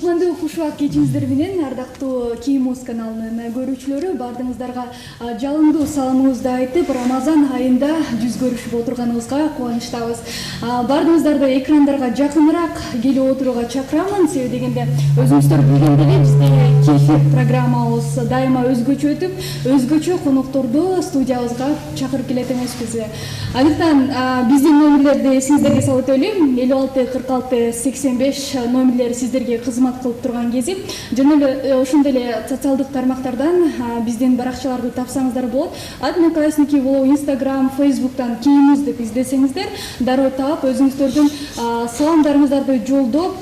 Кутмандуу кушубак кечиңиздер менен ардактуу Кийимоз каналынын көрүүчүлөрү, баардыгыңыздарга жалындуу саламыбызды айтып, Рамазан айында жүз көрүшүп отурганыбызга кубанычтабыз. Баардыгыңыздарды экрандарга жакыныраак келип отурууга чакырамын. Себеби дегенде өзүңүздөр билгендей эле бизде кийинки программабыз дайыма өзгөчө өтүп, өзгөчө конокторду студиябызга чакырып келет эмеспиз. Андыктан биздин номерлерди эсиңиздерге салып өтөлүм. 56-46-85 номерлери сиздерге кызмат кылып турган кези. Жана эле ошондой эле социалдык тармактардан биздин баракчаларды тапсаңыздар болот. Одноклассники болобу, Instagram, Facebook'тан Кийимоз деп издесеңиздер, дароо таап өзүңүздөрдүн саламдарыңыздарды жолдоп,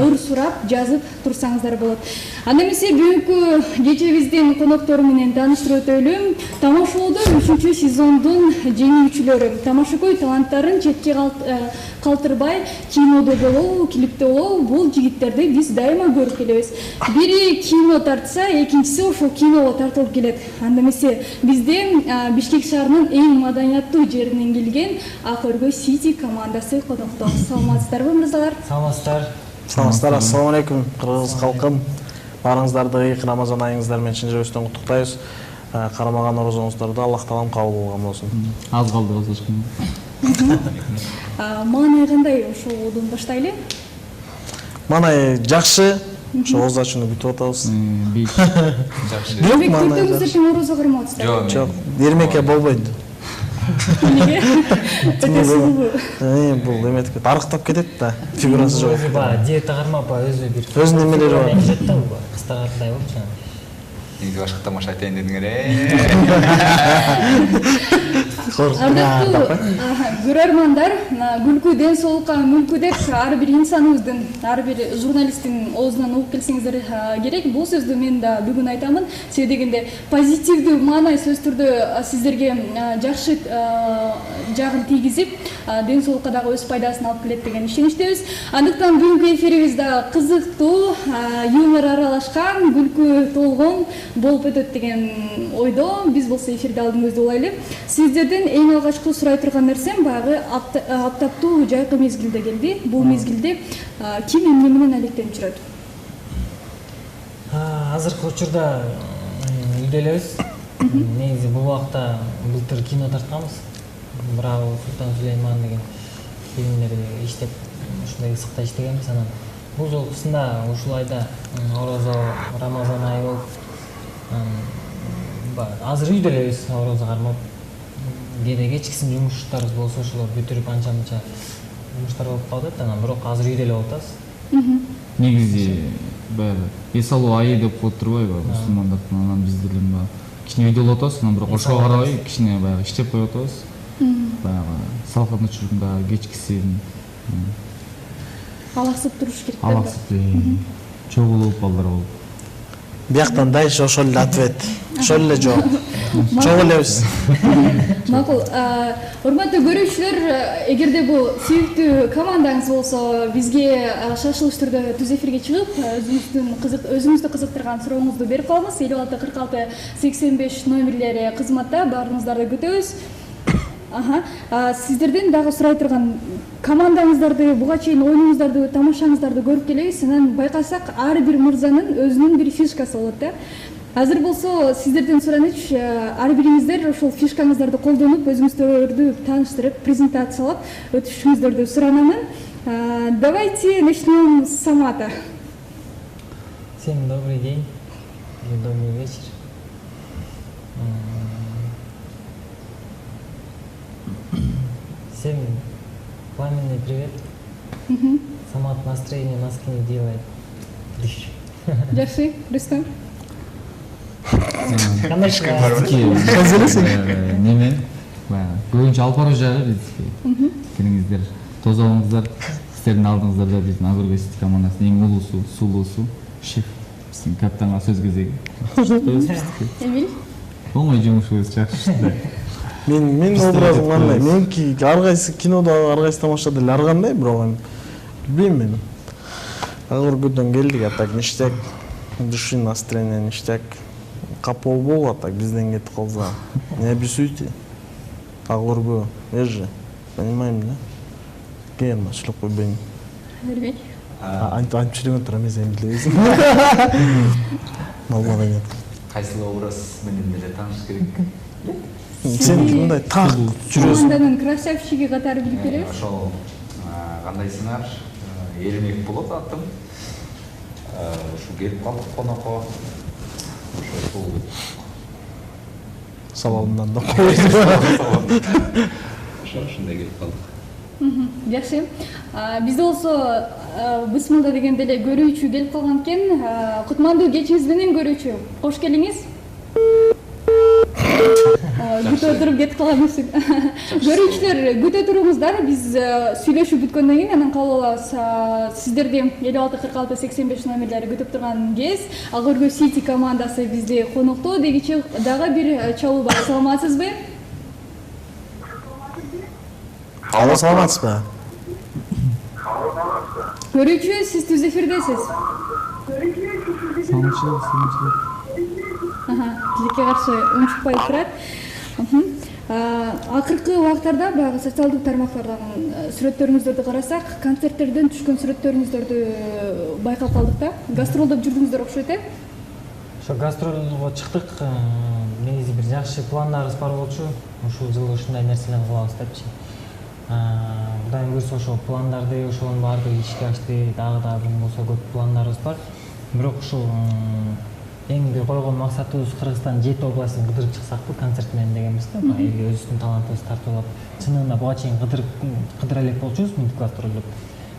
ыр сурап, жазып турсаңыздар болот. Анда эмесе бүгүнкү кечебиздин коноктору менен тааныштырып өтөлүм. Тамашолоодо 3-сезондун жеңүүчүлөрү. Тамашакөй таланттарын четке калтырбай, кинодо болобу, клипте болобу, бул жигиттерди биз дайыма көрүп келебиз. Бири кино тартса, экинчиси ошол киного тартылып келет. Анда эмесе бизде Бишкек шаарынын эң маданияттуу жеринен келген Ак Өргөй Сити командасы конокто. Саламатсыздарбы, мырзалар? Саламатсыздар. Саламатсыздар. Ассаламу алейкум, кыргыз калкым. Баарыңыздарды ыйык Рамазан айыңыздар менен чын жүрөктөн куттуктайбыз. Карамаган орозоңуздарды Аллах таалам кабыл кылган болсун. Аз калды ошондо. Маанай кандай ошодон баштайлы? Маанай жакшы. Ошо оз ачууну күтүп атабыз. Жакшы. Бирок маанай Төртөөңүздөр тең орозо кармабыздар. жок. Эрмекке болбойт. Эмнеге? Өтө сулуу. Бул эметке арыктап кетет да. Фигурасы жок. Диета кармап, өзү бир. Өзүнүн эмелери бар. Жүрөт да, кыстагандай болчу. Негизи башка тамаша айтайын дедиңер. Ардактуу көрөрмандар, күлкү ден соолукка мүлкү деп ар бир инсаныбыздын, ар бир журналисттин оозунан угуп келсеңиздер керек. Бул сөздү мен да бүгүн айтамын. Себеби дегенде позитивдүү маанай сөздөрдү сиздерге жакшы жагын тийгизип, ден соолукка дагы өз пайдасын алып келет деген ишеничтебиз. Андыктан бүгүнкү эфирибиз да кызыктуу, юмор аралашкан, күлкү толгон болуп өтөт деген ойдо. Биз болсо эфирде алдыңызды улайлы. Сиздерден эң алгачкы сурай турган нерсем баягы аптаптуу жайкы мезгилде келди. Бул мезгилде ким эмне менен алектенип жүрөт? Азыркы учурда үйдө элебиз. Негизи бул убакта былтыр кино тартканбыз. Браво, Султан Сулейман деген фильмдерди иштеп, ушундай ысыкта иштегенбиз. Анан бул жолкусунда ушул айда орозо Рамазан айы болуп, азыр үйдө элебиз, орозо кармап. Кээде кечкисин жумуштарыбыз болсо ошолор бүтүрүп анча-мынча жумуштар болуп калат. Анан бирок азыр үйдө эле отурабыз. Негизи баягы эс алуу айы деп коет турбайбы мусулмандардын, анан биз деле кичине үйдө эле отурабыз, анан бирок ошого карабай кичине баягы иштеп коюп атабыз. Баягы салкын учурунда кечкисин Алаксып туруш керек. алаксып чогулуп балдар болуп. Бияктан дайыш ошол эле ответ. Ошол эле жооп. Чогуу элебиз. Макул. Урматтуу көрүүчүлөр, эгерде бул сүйүктүү командаңыз болсо, бизге шашылыш түрдө түз эфирге чыгып, өзүңүздү кызыктырган сурооңузду берип коебуз. 56-46-85 номерлери кызматта, баарыңыздарды күтөбүз. Сиздерден дагы сурай турган командаңыздарды, буга чейин оюнуңуздарды, тамашаңыздарды көрүп келебиз. Анан байкасак, ар бир мырзанын өзүнүн бир фишкасы болот да. Азыр болсо сиздерден суранычы, ар бириңиздер ошол фишкаңыздарды колдонуп, өзүңүздөрдү тааныштырып, презентациялап өтүшүңүздөрдү суранамын. Давайте начнем с Самата. Всем добрый день или добрый вечер. Всем пламенный привет. Самат настроение носки не делает. Жакшы, Рустам. Неме баягы көбүнчө алып баруу жагы бизге келиңиздер, тозолуңуздар, сиздердин алдыңыздарда биздин Ак Өргөй Сити командасынын эң улуусу, сулуусу шеф биздин капитанга сөз кезеги. Эмил. Оңой жумушубуз жакшы. Мен образым кандай? Меники ар кайсы кинодо, ар кайсы тамашада эле ар кандай, бирок билбейм мен. Ак Өргөйдөн келдик, атак ништяк, души настроение ништяк. Капол болуп атак бизден кетип калса. Не обессуйте. Ак Өргөй, же, понимаем, да? Кем ачлык койбойм. Антип жүргөн тура эмес эми билебиз. Болмаган экен. Кайсыл образ менен деле тааныш керек? Сен мындай так жүрөсүң. Команданын красавчиги катары билип беребиз. Ошол кандайсыңар? Эрмек болот атым. Ушу келип калдык конокко. Ошол Салонунан да ошондой келип калдык. Жакшы. Бизде болсо Бысмылда дегенде эле көрүүчү келип калган экен. Кутмандуу кечиңиз менен көрүүчү. Кош келиңиз. Күтө туруп кетип каламыз. Көрүүчүлөр күтө туруңуздар. Биз сүйлөшүп бүткөндөн кийин анан кабыл алабыз. Сиздерди 564685 номерлери күтүп турган кез. Агыргө Сити командасы бизде конокто. Дегиче дагы бир чабуу бар. Саламатсызбы? Алло, саламатсызбы? Көрүүчү, сиз түз эфирдесиз. Саламатчылык. Тилекке каршы унчукпай турат. Акыркы убактарда баягы социалдык тармактардан сүрөттөрүңүздөрдү карасак, концерттерден түшкөн сүрөттөрүңүздөрдү байкап калдык да. Гастролдоп жүрдүңүздөр окшойт э? Ошо гастролго чыктык. Негизи бир жакшы пландарыбыз бар болчу. Ушул жылы ушундай нерселерди кылабыз депчи. Кудайым буйрса ошол пландарды ошонун баардыгы ишке ашты. Дагы болсо көп пландарыбыз бар. Бирок ушул эң бир койгон максатыбыз Кыргызстан 7 областын кыдырып чыксакпы концерт менен дегенбиз да. Элге өзүбүздүн талантыбызды тартуулап, чынында буга чейин кыдыра элек болчубуз мынтип гастролдоп.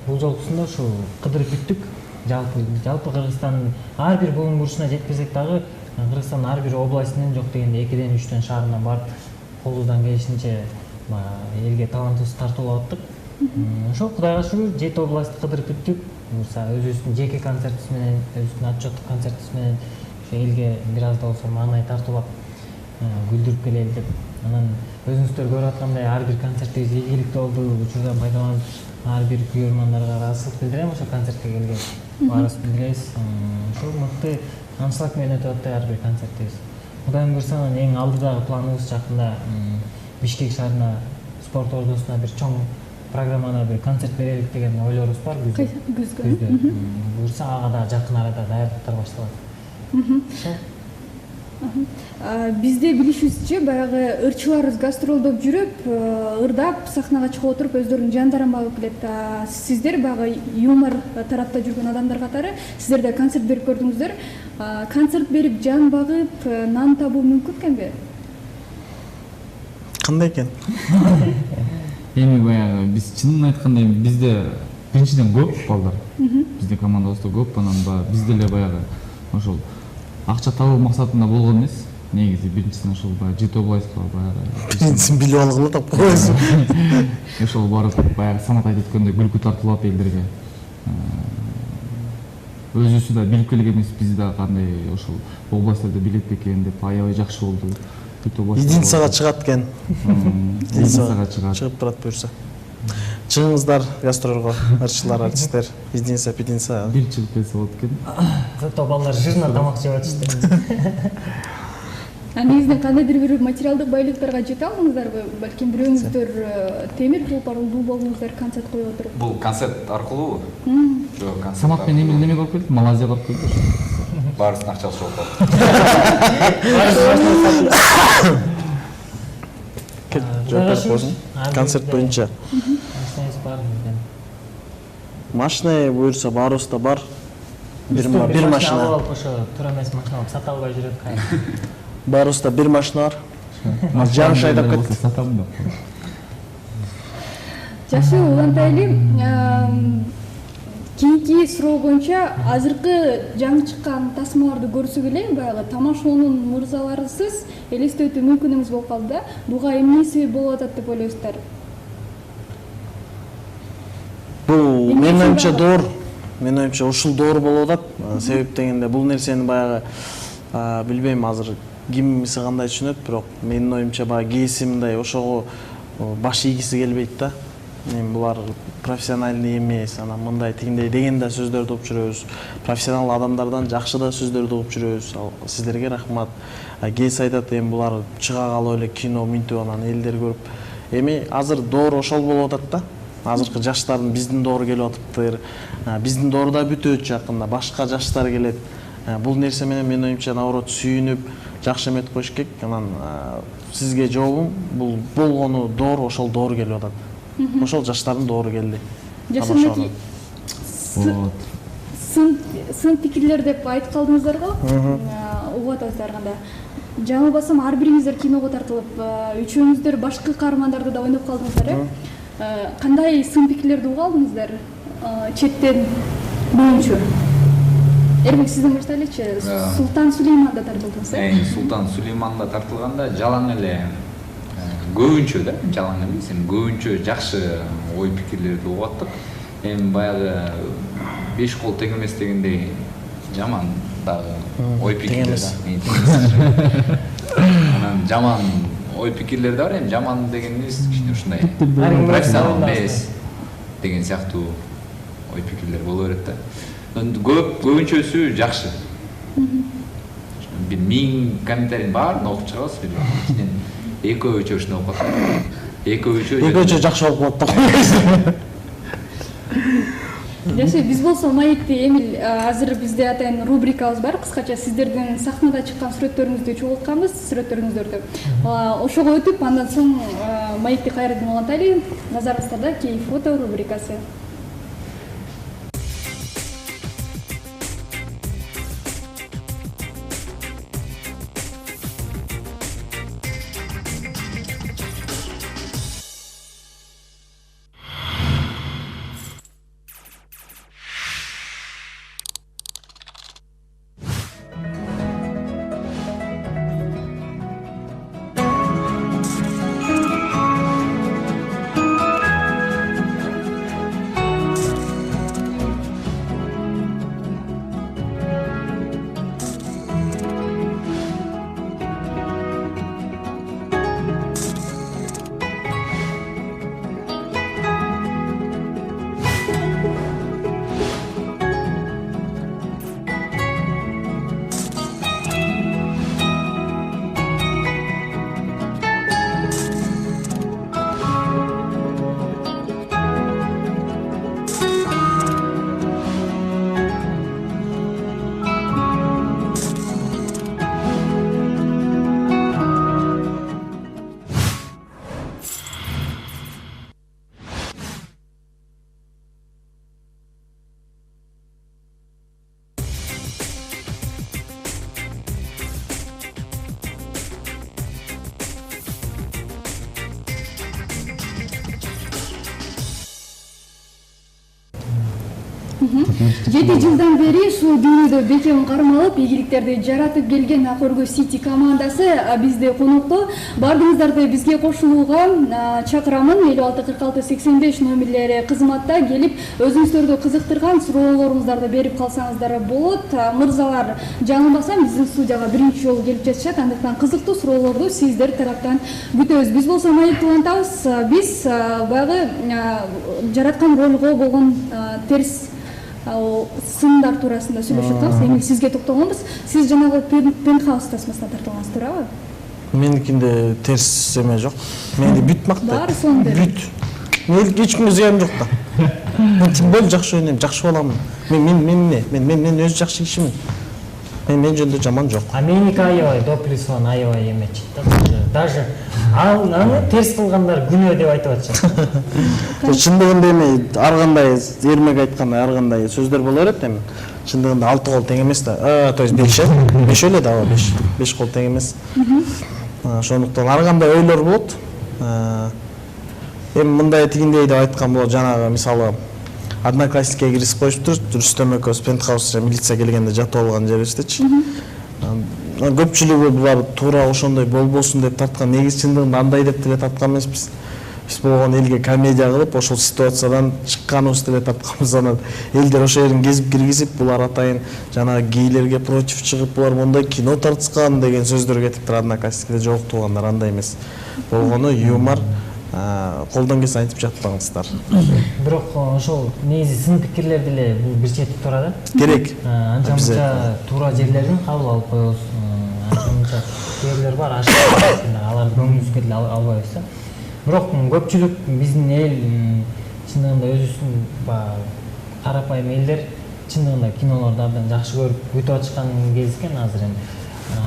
Бул жолкусунда ушу кыдырып бүттүк. Жалпы Кыргызстандын ар бир бугун бурчуна жетпесек дагы Кыргызстандын ар бир областынан жок дегенде 2-ден 3-төн шаарынан барып колубуздан келишинче элге талантыбызды тартуулап аттык. Ошол Кудайга шүгүр 7 областты кыдырып бүттүк. Өзүбүздүн жеке концертибиз менен, өзүбүздүн отчеттук концертибиз менен элге бир аз да болсо маанай тартуулап күлдүрүп келели деп. Анан өзүңүздөр көрүп аткандай ар бир концертибиз ийгиликтүү болду. Учурдан пайдаланып ар бир күйөрмандарга ыраазычылык билдирем ошо концертке келген. Баарыбыз билдиребиз. Ошол мыкты аншлаг менен өтүп атты ар бир концертибиз. Кудайым буйрса эң алдыдагы планыбыз жакында Бишкек шаарына спорт ордусуна бир чоң программада бир концерт берелик деген ойлорубуз бар күздө. Буйрса ага да жакын арада даярдыктар башталат. Бизде билишибизче баягы ырчыларыбыз гастролдоп жүрүп, ырдап, сахнага чыгып отуруп өздөрүнүн жандарын багып келет. Сиздер баягы юмор тарапта жүргөн адамдар катары сиздер да концерт берип көрдүңүздөр. Концерт берип жан багып, нан табуу мүмкүн экенби? Кандай экен? Эми баягы биз чынын айтканда бизде биринчиден көп балдар. Бизде командабызда көп, анан бизде эле баягы ошол акча табуу максатында болгон эмес. Негизи биринчиден ошол баягы 7 областка баягы Биринчисин билип алгыла тап койсуң. ошол барып баягы Самат айтып өткөндөй күлкү тартуулап элдерге. Өзүбүз да билип келгенбиз, биз да кандай ошол областтарда билет экен деп аябай жакшы болду. Единицага чыгат экен. Единицага чыгат. Чыгып турат буюрса. Чыгыңыздар гастролго, ырчылар, артисттер, единица, пятница. Бир чыгып келсе болот экен. Зато балдар жирна тамак жеп атышты. Негизинен кандайдыр бир материалдык байлыктарга жете алдыңыздарбы? Балким бирөөңүздөр темир тулпарлуу болдуңуздар концерт коюп отуруп. Бул концерт аркылуубу? Жок, концерт. Самат менен неме кылып келди? Малайзияга барып келди. Баарысынын акчасы болуп калды. Концерт боюнча. Машина буюрса баарыбыз да бар. Бир машина. Ошо туура эмес машина алып сата албай жүрөт кайын. Баарыбыз да бир машина бар. Жааныш айдап кетти. Сатам да. Жакшы, улантайлы. Кийинки суроо боюнча азыркы жаңы чыккан тасмаларды көрсөк эле баягы тамашоонун мырзаларысыз элестетүү мүмкүн эмес болуп калды да. Буга эмне себеп болуп атат деп ойлойсуздар? Бул менин оюмча доор. Менин оюмча ушул доор болуп атат. Себеп дегенде бул нерсени баягы билбейм азыр кимиси кандай түшүнөт, бирок менин оюмча баягы кээси мындай ошого баш ийгиси келбейт да. Мен булар профессиональный эмес, анан мындай тигиндей деген да сөздөрдү угуп жүрөбүз. Профессионал адамдардан жакшы да сөздөрдү угуп жүрөбүз. Сиздерге рахмат. Кээси айтат, эми булар чыга калып эле кино минтип анан элдер көрүп. Эми азыр доор ошол болуп атат да. азыркы жаштардын биздин доору келип атыптыр. Биздин дооруда бүтөт жакында, башка жаштар келет. Бул нерсе менен менин оюмча наоборот сүйүнүп, жакшы эметип коюш керек. Анан сизге жообум бул болгону доор, ошол доор келип атат. Ошол жаштардын доору келди. Жашындаки сын пикирлер деп айтып калдыңыздар го. Угуп атасыздар кандай. Жаңылбасам ар бириңиздер киного тартылып, үчөөңүздөр башкы каармандарды да ойноп калдыңыздар, э? Кандай сын пикирлерди угуп алдыңыздар? Четтен боюнча. Эрбек сизден баштайлычы. Султан Сулейман да тартылдыңыз, э? Султан Сулейман да тартылганда жалаң эле көбүнчө да, жалаң эмес, көбүнчө жакшы ой пикирлерди угуп аттык. Эми баягы 5 кол тең эмес дегендей жаман дагы ой пикирлер да. Анан жаман ой пикирлер да бар, эми жаман дегенибиз кичине ушундай профессионал эмес деген сыяктуу ой пикирлер боло берет да. Көбүнчөсү жакшы. Бир 1000 комментарийдин баарын окуп чыгабыз, бир экөө-үчөө ушуну окуп атат. Экөө-үчөө жакшы окуп атат. Жакшы, биз болсо маекти Эмил, азыр бизде атайын рубрикабыз бар, кыскача сиздердин сахнада чыккан сүрөттөрүңүздү чогултканбыз, сүрөттөрүңүздөрдү. Ошого өтүп, андан соң маекти кайрадан улантайлы. Назарыңыздарда кей фото рубрикасы. Жети жылдан бери ушул дүйнөдө бекем кармалып, ийгиликтерди жаратып келген Ак Өргө Сити командасы бизде конокто. Бардыңыздарды бизге кошулууга чакырамын. 564685 номерлери кызматта келип, өзүңүздөрдү кызыктырган суроолоруңуздарды берип калсаңыздар болот. Мырзалар, жаңылбасам биздин студияга биринчи жолу келип жатышат, андыктан кызыктуу суроолорду сиздер тараптан күтөбүз. Биз болсо маекти улантабыз. Биз баягы жараткан ролго болгон терс сындар туурасында сүйлөшүп атабыз. Эми сизге токтолгонбуз. Сиз жанагы Пентхаус тасмасына тартылгансыз, туурабы? Меникинде терс эме жок. Менде бүт макта. Баары сонун бери. Бүт. Эч кимге зыян жок да. Мен тим болуп жакшы ойнойм, жакшы боламын. Мен өзү жакшы кишимин. Мен жөнүндө жаман жок. А меники аябай доплюсон аябай эметчит да. Даже аны терс кылгандар күнөө деп айтып атышат. Чындыгында эми ар кандай Эрмек айткандай ар кандай сөздөр боло берет эми. Чындыгында 6 кол тең эмес да. То есть 5 эле да, 5 кол тең эмес. Ошондуктан ар кандай ойлор болот. Эми мындай тигиндей деп айткан болот, жанагы мисалы Одноклассникке кирисип коюптур, Рүстөм экөөбүз Пентхаусга милиция келгенде жатып алган жерибиздечи. Көпчүлүгү булар туура ошондой болбосун деп тарткан, негизи чындыгында андай деп деле тарткан эмеспиз. Биз болгон элге комедия кылып, ошол ситуациядан чыкканыбыз деле тартканбыз. Анан элдер ошол жерин кезип киргизип, булар атайын жанагы гейлерге против чыгып, булар мондай кино тартышкан деген сөздөр кетиптир. Одноклассникте жок туугандар андай эмес. Болгону юмор, колдон келсе айтып жатпаңыздар. Бирок ошол негизи сын пикирлер деле бул бир чети тура да. Керек. Анча туура жерлерин кабыл алып коебуз. Анча жерлер бар, аларды көңүлүбүзгө деле албайбыз да. Бирок көпчүлүк биздин эл чындыгында өзүбүздүн баягы карапайым элдер чындыгында кинолорду абдан жакшы көрүп күтүп атышкан кез экен азыр эми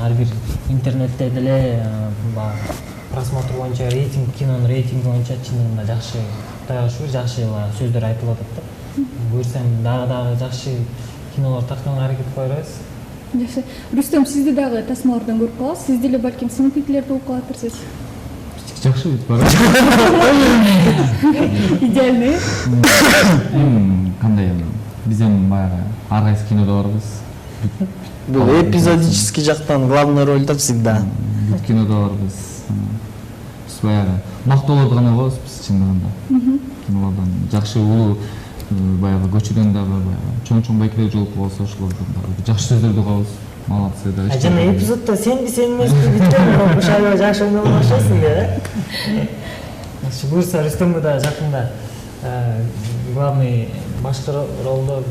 ар бир интернетте деле баягы просмотр боюнча рейтинг кинонун рейтинги боюнча чындыгында жакшы Кудайга шүгүр жакшы сөздөр айтылып атат да. Буюрсам дагы жакшы кинолор тартканга аракет кыла беребиз. Жакшы. Рүстөм, сизди дагы тасмалардан көрүп калабыз. Сиз деле балким сынып пикирлерди угуп калатырсыз. Жакшы бүт бар. Идеальный. Кандай эми биз эми баягы ар кайсы кинодо барбыз. Бул эпизодический жактан главный роль да всегда. Бүт кинодо барбыз. Биз баягы мактоолорду гана кылабыз биз чындыгында. Кинолордон жакшы улуу баягы көчөдөн дагы баягы чоң байкелер жолугуп калса ошолордон дагы жакшы сөздөрдү кылабыз. Молодцы да. Жана эпизоддо сенби сен эмеспи бүттөн ошол жакшы ойноп баштайсың да. Буюрса Рүстөмгө да жакында главный башкы ролдо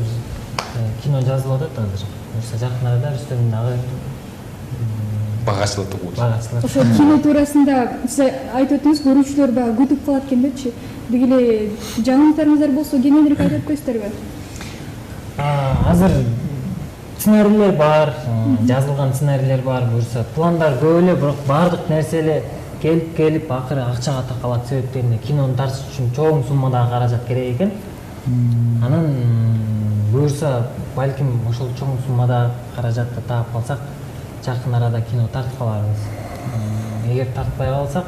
кино жазылып атат азыр. Буюрса жакын арада Рүстөмдүн дагы багачлык болот. багачлар. Ошо кино туурасында сиз айтып өттүңүз, көрүүчүлөр баягы күтүп калат экен депчи. Деги эле жаңылыктарыңыздар болсо кененирээк айтып өтпөйсүздарбы? Азыр сценарийлер бар, жазылган сценарийлер бар, буюрса пландар көп эле, бирок баардык нерсе эле келип акыры акчага такалат. Себептен кинону тартыш үчүн чоң суммадагы каражат керек экен. Анан буюрса балким ошол чоң суммадагы каражатты таап калсак, жакын арада кино тартып каларбыз. Эгер таппай калсак,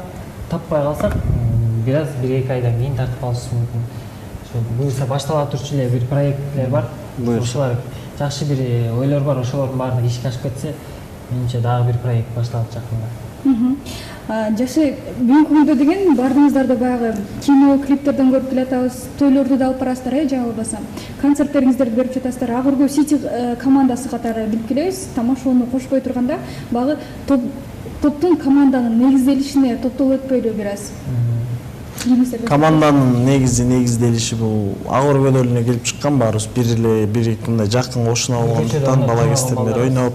бир-эки айдан кийин тартып калышыбыз мүмкүн. Ошо буюрса баштала турчу эле бир проекттер бар. Ошолор жакшы бир ойлор бар, ошолордун баардыгы ишке ашып кетсе, менимче дагы бир проект башталат жакында. Жакшы, бүгүнкү күндө деген баардыгыңыздар да баягы кино, клиптерден көрүп келатабыз, тойлорду да алып барасыздар, жаңылбасам. Концерттериңиздерди берип жатасыздар. Агыргө Сити командасы катары билип келебиз. Тамашоону кошпой турганда баягы топтун команданын негизделишине токтолуп өтпөйлү бир аз. Команданын негизделиши бул Агыргөдө эле келип чыккан, баарыбыз бир мындай жакын кошуна болгондуктан бала кезден бери ойноп,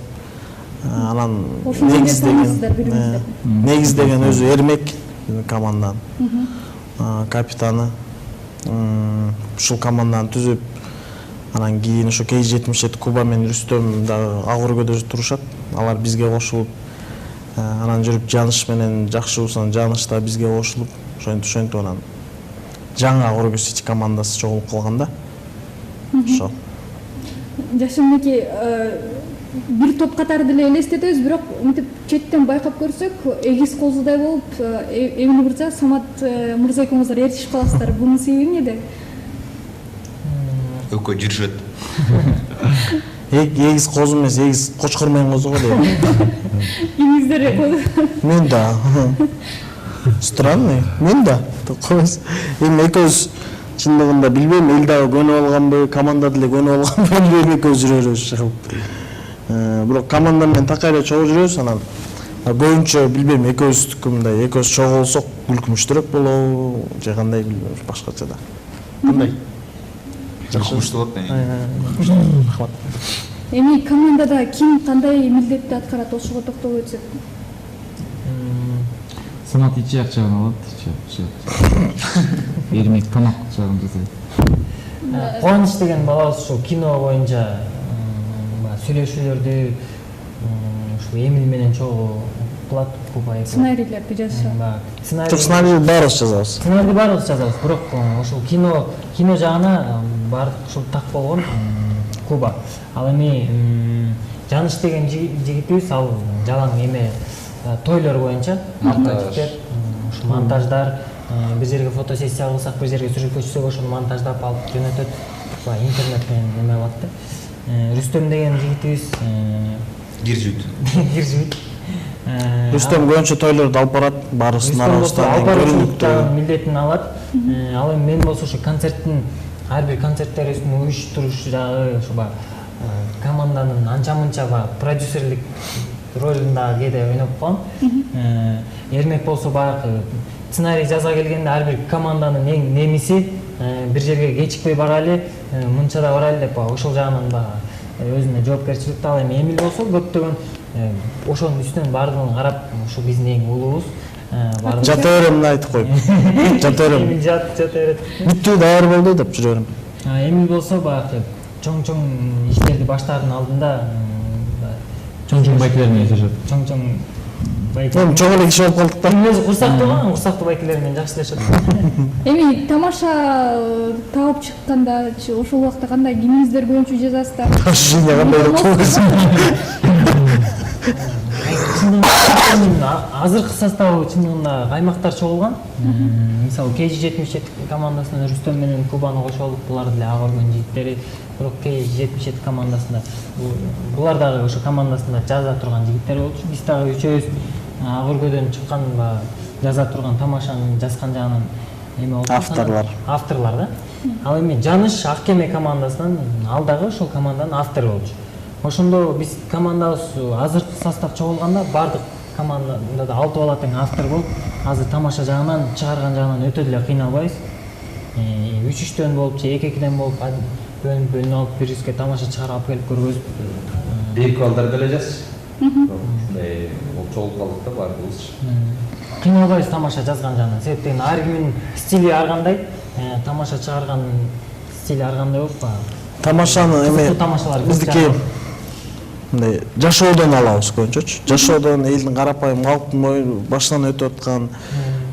анан негиздеген өзү Эрмек команданын капитаны. Ушул команданы түзүп, анан кийин ошо K77 Куба менен Рүстөм дагы Агыргөдө турушат. Алар бизге кошулуп, анан жүрүп Жаныш менен жакшы болсо Жаныш да бизге кошулуп, ошентип анан жаңы Агыргө Сити командасы чогулуп калган да. Ошо. Жакшы, мынакей бир топ катары деле элестетебиз, бирок мынтип четтен байкап көрсөк, эгиз колзудай болуп, Эмиль мырза, Самат мырза экөөңүздөр ээрчишип каласыздар. Бунун себеби эмнеде? Экөө жүрүшөт. Эгиз козу эмес, эгиз кочкор менен козу го дейт. Иңиздер Мен да. Странный. Мен да. Эми экөөбүз чындыгында билбейм, эл дагы көнүп алганбы, команда деле көнүп алганбы, билбейм, экөөбүз жүрөбүз чыгып. Бирок команда менен такай эле чогуу жүрөбүз, анан көбүнчө билбейм, экөөбүздүкү мындай, экөөбүз чогуу болсок күлкүмүштүрөөк болобу, же кандай билбейм, башкача да. Кандай? Жакшы болот. Рахмат. Эми командада ким кандай милдетти аткарат, ошого токтолуп өтсөк? Самат ичи жагын алат, Эрмек тамак жагын жасайт. Кубаныч деген балабыз ушу кино боюнча сүйлөшүүлөрдү ушу Эмиль менен чогуу кылат, Куба эки. Сценарийлерди жазышат. Сценарий баарыбыз жазабыз. Сценарийди баарыбыз жазабыз, бирок ошол кино жагына баардык ушул так болгон Куба. Ал эми Жаныш деген жигитибиз, ал жалаң эме тойлор боюнча монтаждар, бир жерге фотосессия кылсак, бир жерге сүрөткө түшсөк, ошону монтаждап алып жөнөтөт, интернет менен эме кылат да. Рүстөм деген жигитибиз киржибит. Рүстөм көбүнчө тойлорду алып барат, баарысын арабыздан көрүнүктүү милдетин алат. Ал эми мен болсо ошо концерттин ар бир концерттерибиздин уюштуруш жагы, ошо команданын анча-мынча продюсерлик ролунда кээде ойноп калам. Эрмек болсо баягы сценарий жаза келгенде ар бир команданын эң немиси, бир жерге кечикпей баралы, мынчада баралы деп ошол жагынан өзүнө жоопкерчиликти ал. Эми Эмиль болсо көптөгөн ошонун үстүнөн баардыгын карап ушу биздин эң улуубуз жата беремин айтып коюп жата берем жата берет бүттүү даяр болду деп жүрө берем. эми болсо баягы чоң иштерди баштаардын алдында чоң байкелер менен жашап. чоң Эми чоң эле киши болуп калдык да. өзү курсактуу байкелер менен жакшы эле жашап. Эми тамаша таап чыккандачы ошол убакта кандай кимиңиздер көбүнчө жазасыздар? Ошондой кандай азыркы составы чындыгында каймактар чогулган. Мисалы KG77 командасына Рустем менен Кубаны кошуп алып, булар деле ага өргөн жигиттери. Бирок KG77 командасында булар дагы ошо командасында жаза турган жигиттер болчу. Биз дагы үчөөбүз ага өргөдөн чыккан жаза турган тамашанын жазган жагынан эме болуп авторлор да. Ал эми Жаныш Аккеме командасынан ал дагы ошол команданын автору болчу. Ошондо биз командабыз азыркы состав чогулганда бардык командада да 6 бала тең автор болуп, азыр тамаша жагынан чыгарган жагынан өтө деле кыйналбайбыз. 3-3дөн болуп же 2-2ден болуп бөлүнүп алып бирибизге тамаша чыгарып алып келип көргөзүп бийик балдар деле жазчу. Ол чогулуп калдык да баардыгыбыз. Кыйналбайбыз тамаша жазган жагынан. Себептен ар кимдин стили ар кандай, тамаша чыгарган стили ар кандай болуп, тамашаны эми биздики мындай жашоодон алабыз көбүнчөчү. Жашоодон элдин карапайым калктын башынан өтүп аткан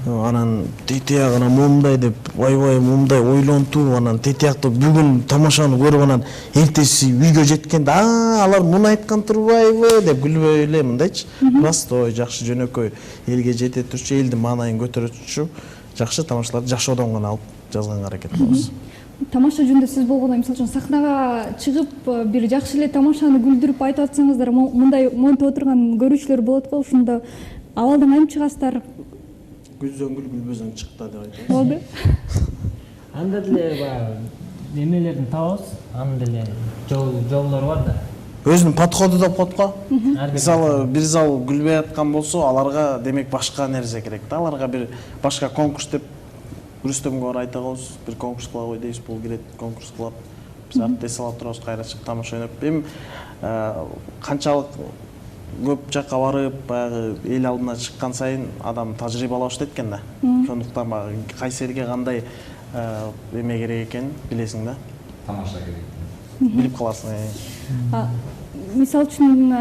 анан тетиягына момундай деп ойбой момундай ойлонтуп анан тетиякты бүгүн тамашаны көрүп анан эртеси үйгө жеткенде алар муну айткан турбайбы деп күлбөй эле мындайчы простой жакшы жөнөкөй элге жете турчу элдин маанайын көтөрө турчу жакшы тамашаларды жашоодон гана алып жазганга аракет кылабыз. Тамаша жөнүндө сөз болгондо мисалы үчүн сахнага чыгып бир жакшы эле тамашаны күлдүрүп айтып атсаңыздар мындай монтип отурган көрүүчүлөр болот го, ошондо абалдан айым чыгасыздар. Күздөн гүл күлбөзөң чыкты деп айтабыз. Болду. Анда деле баягы эмелерин табабыз, анын деле жолдору бар да. Өзүнүн подходу да болот го. Мисалы бир зал күлбөй аткан болсо, аларга демек башка нерсе керек да. Аларга бир башка конкурс деп Рустемге бар айта коебуз, бир конкурс кыла кой дейбиз, бул кирет конкурс кылып, биз артта эс алып турабыз, кайра чыгып тамаша ойноп. Эми канчалык көп жакка барып, баягы эл алдына чыккан сайын адам тажрыйбалап экен да. Ошондуктан баягы кайсы элге кандай эме керек экенин билесиң да. Тамаша керек. Билип каласың. Мисалы үчүн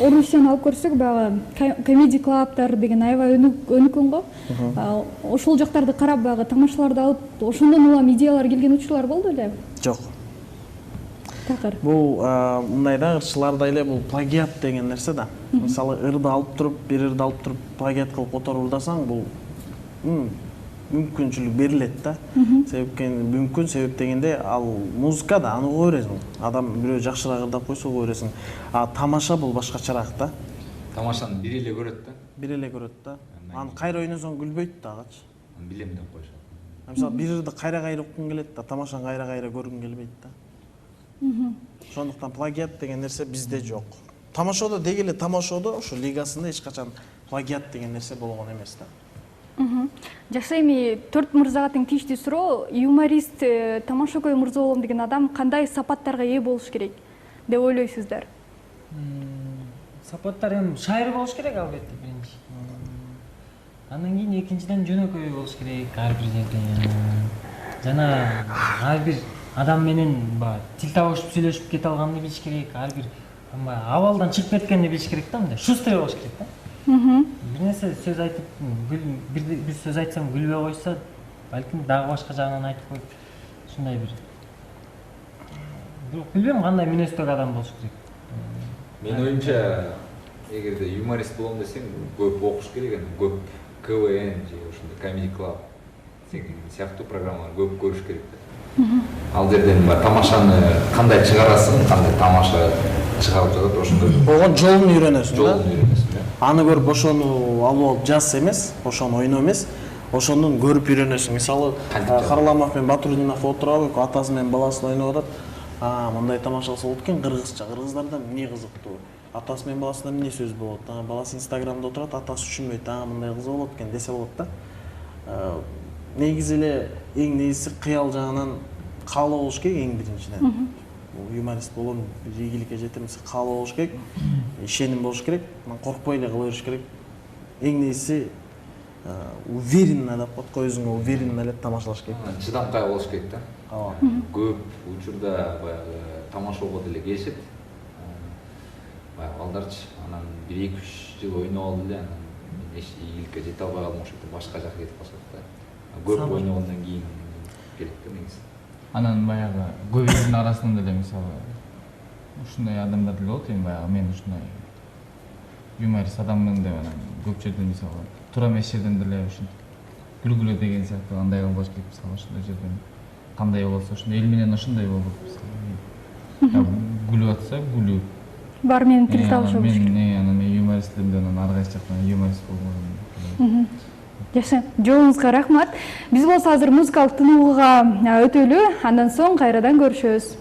Орусияны алып көрсөк, баягы комеди клубтар деген аябай өнүккөн го. Ошол жактарды карап баягы тамашаларды алып, ошондон улам идеялар келген учурлар болду эле? Жок. Такыр. Бул мындай да, ырчыларда эле бул плагиат деген нерсе да. Мисалы ырды алып туруп, бир ырды алып туруп плагиат кылып которулдасаң, бул мүмкүнчүлүк берилет да. Мүмкүн себеп дегенде ал музыка да, аны уга бересиң. Адам бирөө жакшыраак ырдап койсо уга бересиң. Тамаша бул башкачараак да. Тамашаны бир эле көрөт да. Бир эле көрөт да. Аны кайра ойносоң күлбөйт дагычы. Билем деп коюшат. Мисалы бир ырды кайра уккуң келет да, тамашаны кайра көргүң келбейт да. Ошондуктан плагиат деген нерсе бизде жок. Тамашоодо дегеле тамашоодо ошо лигасында эч качан плагиат деген нерсе болгон эмес да. Жакшы, эми төрт мырзага тең тийиштүү суроо, юморист Тамашакөй мырза болом деген адам кандай сапаттарга ээ болуш керек деп ойлойсуздар? Сапаттар эми шайыр болуш керек албетте биринчи. Андан кийин экинчиден жөнөкөй болуш керек ар бир жерде. Жана ар бир адам менен тил табышып сүйлөшүп кете алганды билиш керек, ар бир абалдан чыгып кеткенди билиш керек да, мындай шустрый болуш керек да. Бир нерсе сөз айтып, бир сөз айтсам күлбөй койсо, балким дагы башка жагынан айтып коюп, ушундай бир. Бирок билбейм кандай мүнөздөгү адам болуш керек. Менин оюмча, эгерде юморист болом десең, көп окуш керек, көп КВН же ошондой Comedy Club сыяктуу программалар көп көрүш керек да. Ал жерден тамашаны кандай чыгарасың, кандай тамаша чыгарып жатат, ошондой болгон жолун үйрөнөсүң да. Жолун үйрөнөсүң да. Аны көрүп ошону алып жаз эмес, ошону ойноо эмес, ошондон көрүп үйрөнөсүң. Мисалы, Харламов менен Батрудинов отурабы, атасы менен баласын ойноп атат. Мындай тамаша кылса болот экен, кыргызча. Кыргыздарда эмне кызыктуу? Атасы менен баласында эмне сөз болот? Баласы Инстаграмда отурат, атасы түшүнбөйт. Мындай кыз болот экен десе болот да. Негизи эле эң негизги кыял жагынан каалоо болуш керек эң биринчиден. юморист болом ийгиликке жетем десе каалоо болуш керек, ишеним болуш керек, коркпой эле кыла бериш керек. Эң негизги уверенно деп коет, өзүңө уверенно эле тамашалаш керек. Чыдамкай болуш керек да. Ооба. Көп учурда баягы тамашалоого деле келишет. Баягы балдарчы анан 1-2 жыл ойноп алды эле анан ийгиликке жете албай калдым ошентип башка жака кетип калышат да. Көп ойногондон кийин керек да негизи. Анан баягы көп элдин арасында деле мисалы ушундай адамдар деле болот, эми баягы мен ушундай юморист адаммын деп анан көп жерден мисалы туура эмес жерден деле ушинтип күлгүлө деген сыяктуу андай кылбаш керек, мисалы ошондой жерден кандай болсо ошондой эл менен ошондой болот мисалы. Күлүп атса күлүп. Бар менен тил табышы болуш керек. Анан мен юмористмин деп анан ар кайсы жактан юморист болмогон. Жакшы, жообуңузга рахмат. Биз болсо азыр музыкалык тынууга өтөлү, андан соң кайрадан көрүшөбүз.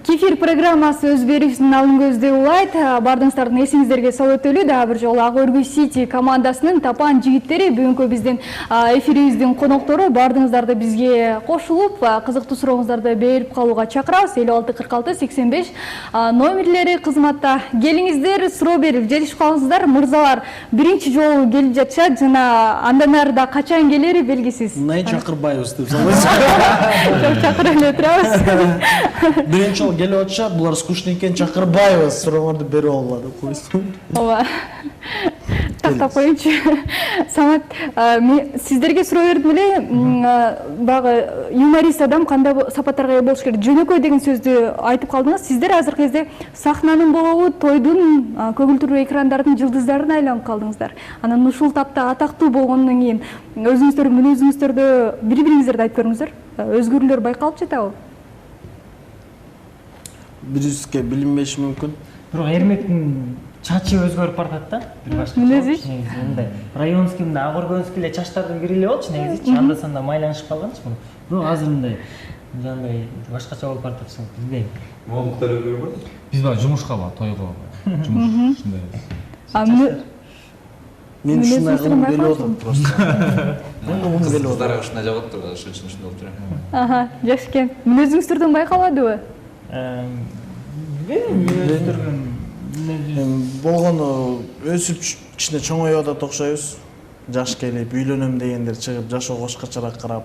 Кефир программасы өз берүүсүн алым көздөй улайт. Бардыңыздардын эсиңиздерге салып өтөлү дагы бир жолу Ак Өргү Сити командасынын тапан жигиттери бүгүнкү биздин эфирибиздин коноктору. Бардыңыздарды бизге кошулуп, кызыктуу сурооңуздарды берип калууга чакырабыз. 5646-85 номерлери кызматта. Келиңиздер, суроо берип жетишип калыңыздар. Мырзалар биринчи жолу келип жатышат жана андан ары да качан келери белгисиз. Мындай чакырбайбыз деп салбайсыз. Жок, чакыра эле турабыз. Биринчи жолу келип атышат, булар скучный экен, чакырбайбыз. Сурооңорду берип алгыла деп койсун. Ооба. Тактап коеюнчу. Самат, сиздерге суроо бердим эле, баягы юморист адам кандай сапаттарга ээ болуш керек? Жөнөкөй деген сөздү айтып калдыңыз. Сиздер азыркы кезде сахнанын болобу, тойдун, көгүлдүрүү экрандардын жылдыздарына айланып калдыңыздар. Анан ушул тапта атактуу болгондон кийин өзүңүздөрдүн мүнөзүңүздөрдү бири-бириңиздерди айтып көрүңүздөр. Өзгөрүүлөр байкалып жатабы? Бирибизге билинбеши мүмкүн. Бирок Эрмектин чачы өзгөрүп баратат да. Бир башка. Мүнөзү? Мындай районский, мындай ак өргөнский эле чачтардын бири эле болчу негизи. Анда санда майланышып калганчы муну. Бирок азыр мындай жандай башкача болуп баратат, билбейм. Момуктар өзгөрүп барат. Биз баягы жумушка ба, тойго жумуш ушундай. Мен ушундай кылым келип отурум просто. Кыздарга ушундай жагат турган, ошон үчүн ушундай болуп турат. Ага, жакшы экен. Мүнөзүңүздөрдөн байкалбадыбы? Болгону өсүп кичине чоңоюп атат окшойбуз. Жаш келип үйлөнөм дегендер чыгып, жашоо кошкачараак карап,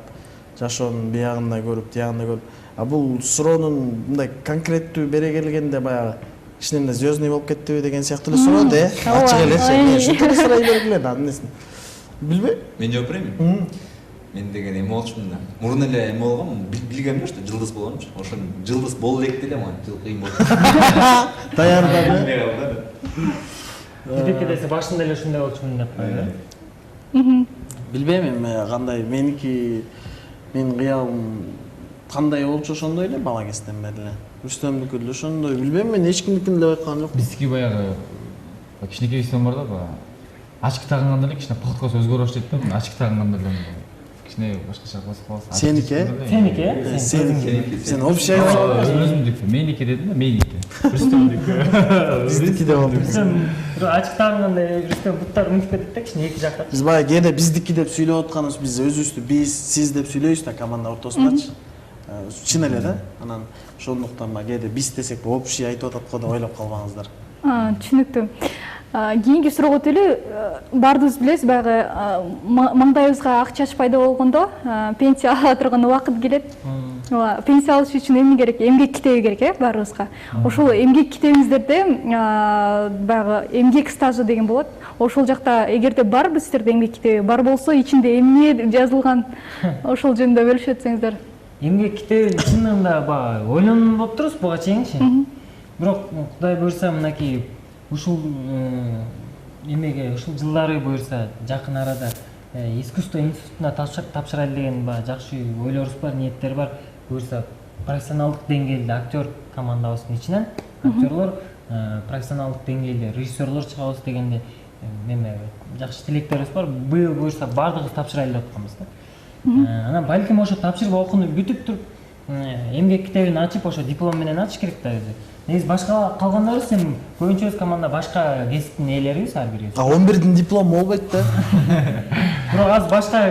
жашоонун биягында көрүп, тиягында көрүп. А бул суроонун мындай конкреттүү бере келгенде баягы кичине мындай звездный болуп кеттиби деген сыяктуу эле суроо да. Ачык элечи. Ушинтип эле сурай бергиле да, эмнесин. Билбейм. Мен жооп берейинби? Мен деген эме болчумун да. Мурун эле эме болгом, билгем да, что жылдыз боломчу. Ошон жылдыз боло элек деле мага жыл кыйын болду. Даярдады. Бирдеке десе башында эле ушундай болчумун деп коёбу. Билбейм эми кандай менин кыялым кандай болчу ошондой эле бала кезден бери эле. Рүстөмдүкү деле ошондой, билбейм, мен эч кимдикин деле байкаган жокмун. Биздики баягы кичинекейибизден бар да, баягы ачык тагынганда эле кичине подкаст өзгөрө баштайт да. Ачык тагынганда эле кичине башкача кылып каласың. Сеники? Сеники? Сен общий айтсаң. Өзүмдүкү, меники дедим да, меники. Рүстөмдүкү. Биздики деп болду. Ачык тагынганда Рүстөм буттар унутуп кетет да, кичине эки жакта. Биз баягы кээде биздики деп сүйлөп атканыбыз, биз өзүбүздү биз, сиз деп сүйлөйбүз да команда ортосундачы. Чын эле да. Анан ошондуктан баягы кээде биз десек общий айтып атат го деп ойлоп калбаңыздар. Түшүнүктүү. Кийинки суроого өтөлү. Бардыңыз билесиз, баягы маңдайыбызга ак чач пайда болгондо пенсия ала турган убакыт келет. Пенсия алыш үчүн эмне керек? Эмгек китеби керек, баарыбызга. Ошол эмгек китебиңиздерде баягы эмгек стажы деген болот. Ошол жакта эгерде барбы сиздерде эмгек китеби бар болсо, ичинде эмне жазылган? Ошол жөнүндө бөлүшүп өтсөңүздөр. Эмгек китеби чынында баягы ойлонуп болуп турбуз буга чейинчи. Бирок Кудай буйрса мынакей ушул эмеге ушул жылдары буйрса жакын арада искусство институтуна тапшырайлы деген жакшы ойлорубуз бар, ниеттер бар. Буйрса профессионалдык деңгээлде актер командабыздын ичинен актерлор, профессионалдык деңгээлде режиссерлор чыгабыз дегенде эме жакшы тилектерибиз бар. Быйыл буйрса бардыгыбыз тапшырайлы деп атканбыз да. Анан балким ошо тапшырып окууну бүтүп туруп эмгек китебин ачып ошо диплом менен ачыш керек да өзү. Негизи башка калгандарыбыз эми көбүнчөбүз команда башка кесиптин ээлерибиз ар бирибиз. 11-дин диплому болбойт да. Бирок азыр башка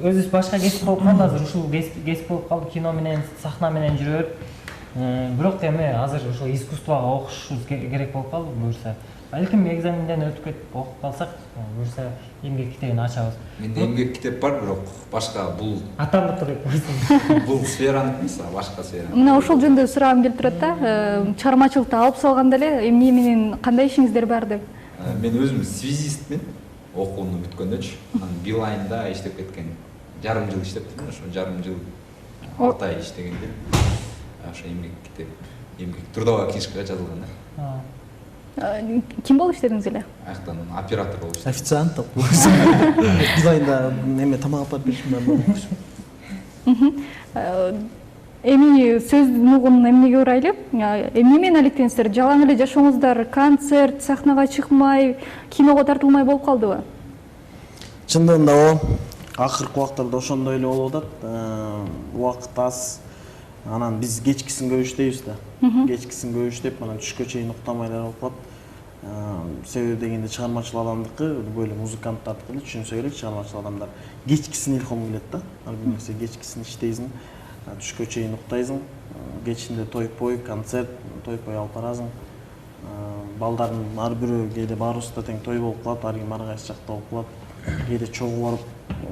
өзүбүз башка кесип болуп калды, азыр ушул кесип болуп калды, кино менен, сахна менен жүрөбүз. Бирок эми азыр ошол искусствого окушубуз керек болуп калды буюрса. Балким экзаменден өтүп кетип окуп калсак, буюрса эмгек китебин ачабыз. Менде эмгек китеп бар, бирок башка бул Атамбытыр деп койсоң. бул сфераныкы эмес, башка сфера. Мына ошол жөнүндө сурагым келип турат да. Чыгармачылыкты алып салганда эле эмне менен кандай ишиңиздер бар деп. Мен өзүм связистмин, окууну бүткөндөчү. Анан Билайнда иштеп кеткен. Жарым жыл иштептим, ошо жарым жыл 6 ай иштегенде ошо эмгек китеп, эмгек трудовая книжкага жазылган да. Ким болуп иштедиңиз эле? Аяктан оператор болуп иштедим. Официант деп койсуң. Билайнда эме тамак алып беришим бар. Эми сөздүн угун эмнеге урайлы? Эмне менен алектенсиздер? Жалаң эле жашооңуздар, концерт, сахнага чыкмай, киного тартылмай болуп калдыбы? Чындыгында акыркы убактарда ошондой эле болуп атат. Убакыт аз. Анан биз кечкисин көп иштейбиз да. Кечкисин көп иштеп, анан түшкө чейин уктамай эле болуп калат. Себеби дегенде чыгармачыл адамдыкы, böyle музыканттардыкы эле түшүнсө керек, чыгармачыл адамдар кечкисин илхом келет да. Ар бир нерсе кечкисин иштейсиң, түшкө чейин уктайсың, кечинде той-пой, концерт, той-пой алып барасың. Балдардын ар бирөө кээде баарыбызда тең той болуп калат, ар ким ар кайсы жакта болуп калат. Кээде чогуу барып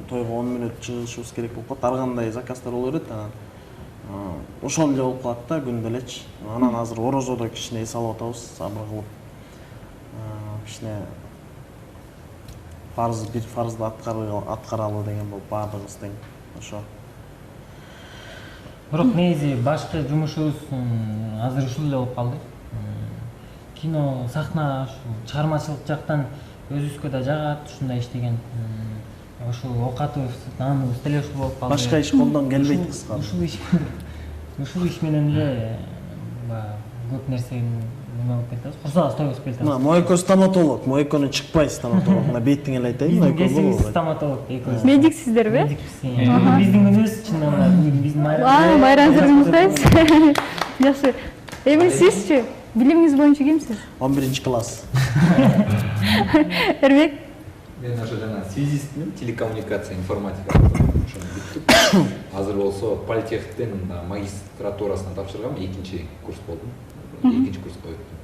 тойго 10 мүнөт чыгышыбыз керек болуп калат. Ар кандай заказдар боло берет, анан ошол эле болуп калат да күндө элечи. Анан азыр орозодо кичине эс алып атабыз, сабыр кылып. Кичине бир фарзды аткаралы деген болуп баардыгыбыз тең ошо. Бирок негизи башкы жумушубуз азыр ушул эле болуп калды. Кино, сахна, чыгармачылык жактан өзүбүзгө да жагат, ушундай иштеген. Ошол оокатыбыз, нааныбыз деле ушул болуп калды. Башка иш колдон келбейт кыска. Ушул иш менен эле көп нерсе неме болуп кетебиз. Курсабыз тойгузуп келатабыз. Моэко стоматолог, моэконун чыкпайсыз стоматолог. Мына бетиңе эле айтайын, моэко Биздин болобу? стоматолог экөөбүз. Медиксиздерби? Биздин күнүбүз чындыгында биздин Майрамыңызды унутпайсыз. Жакшы. Эми сизчи? Билимиңиз боюнча кимсиз? 11-класс. Эрбек? Мен ошо жана связистмин, телекоммуникация, информатика ошону бүттүк. Азыр болсо политехтен магистратурасына тапшыргам, 2-чи курс болдум. 2-чи курска өттүм.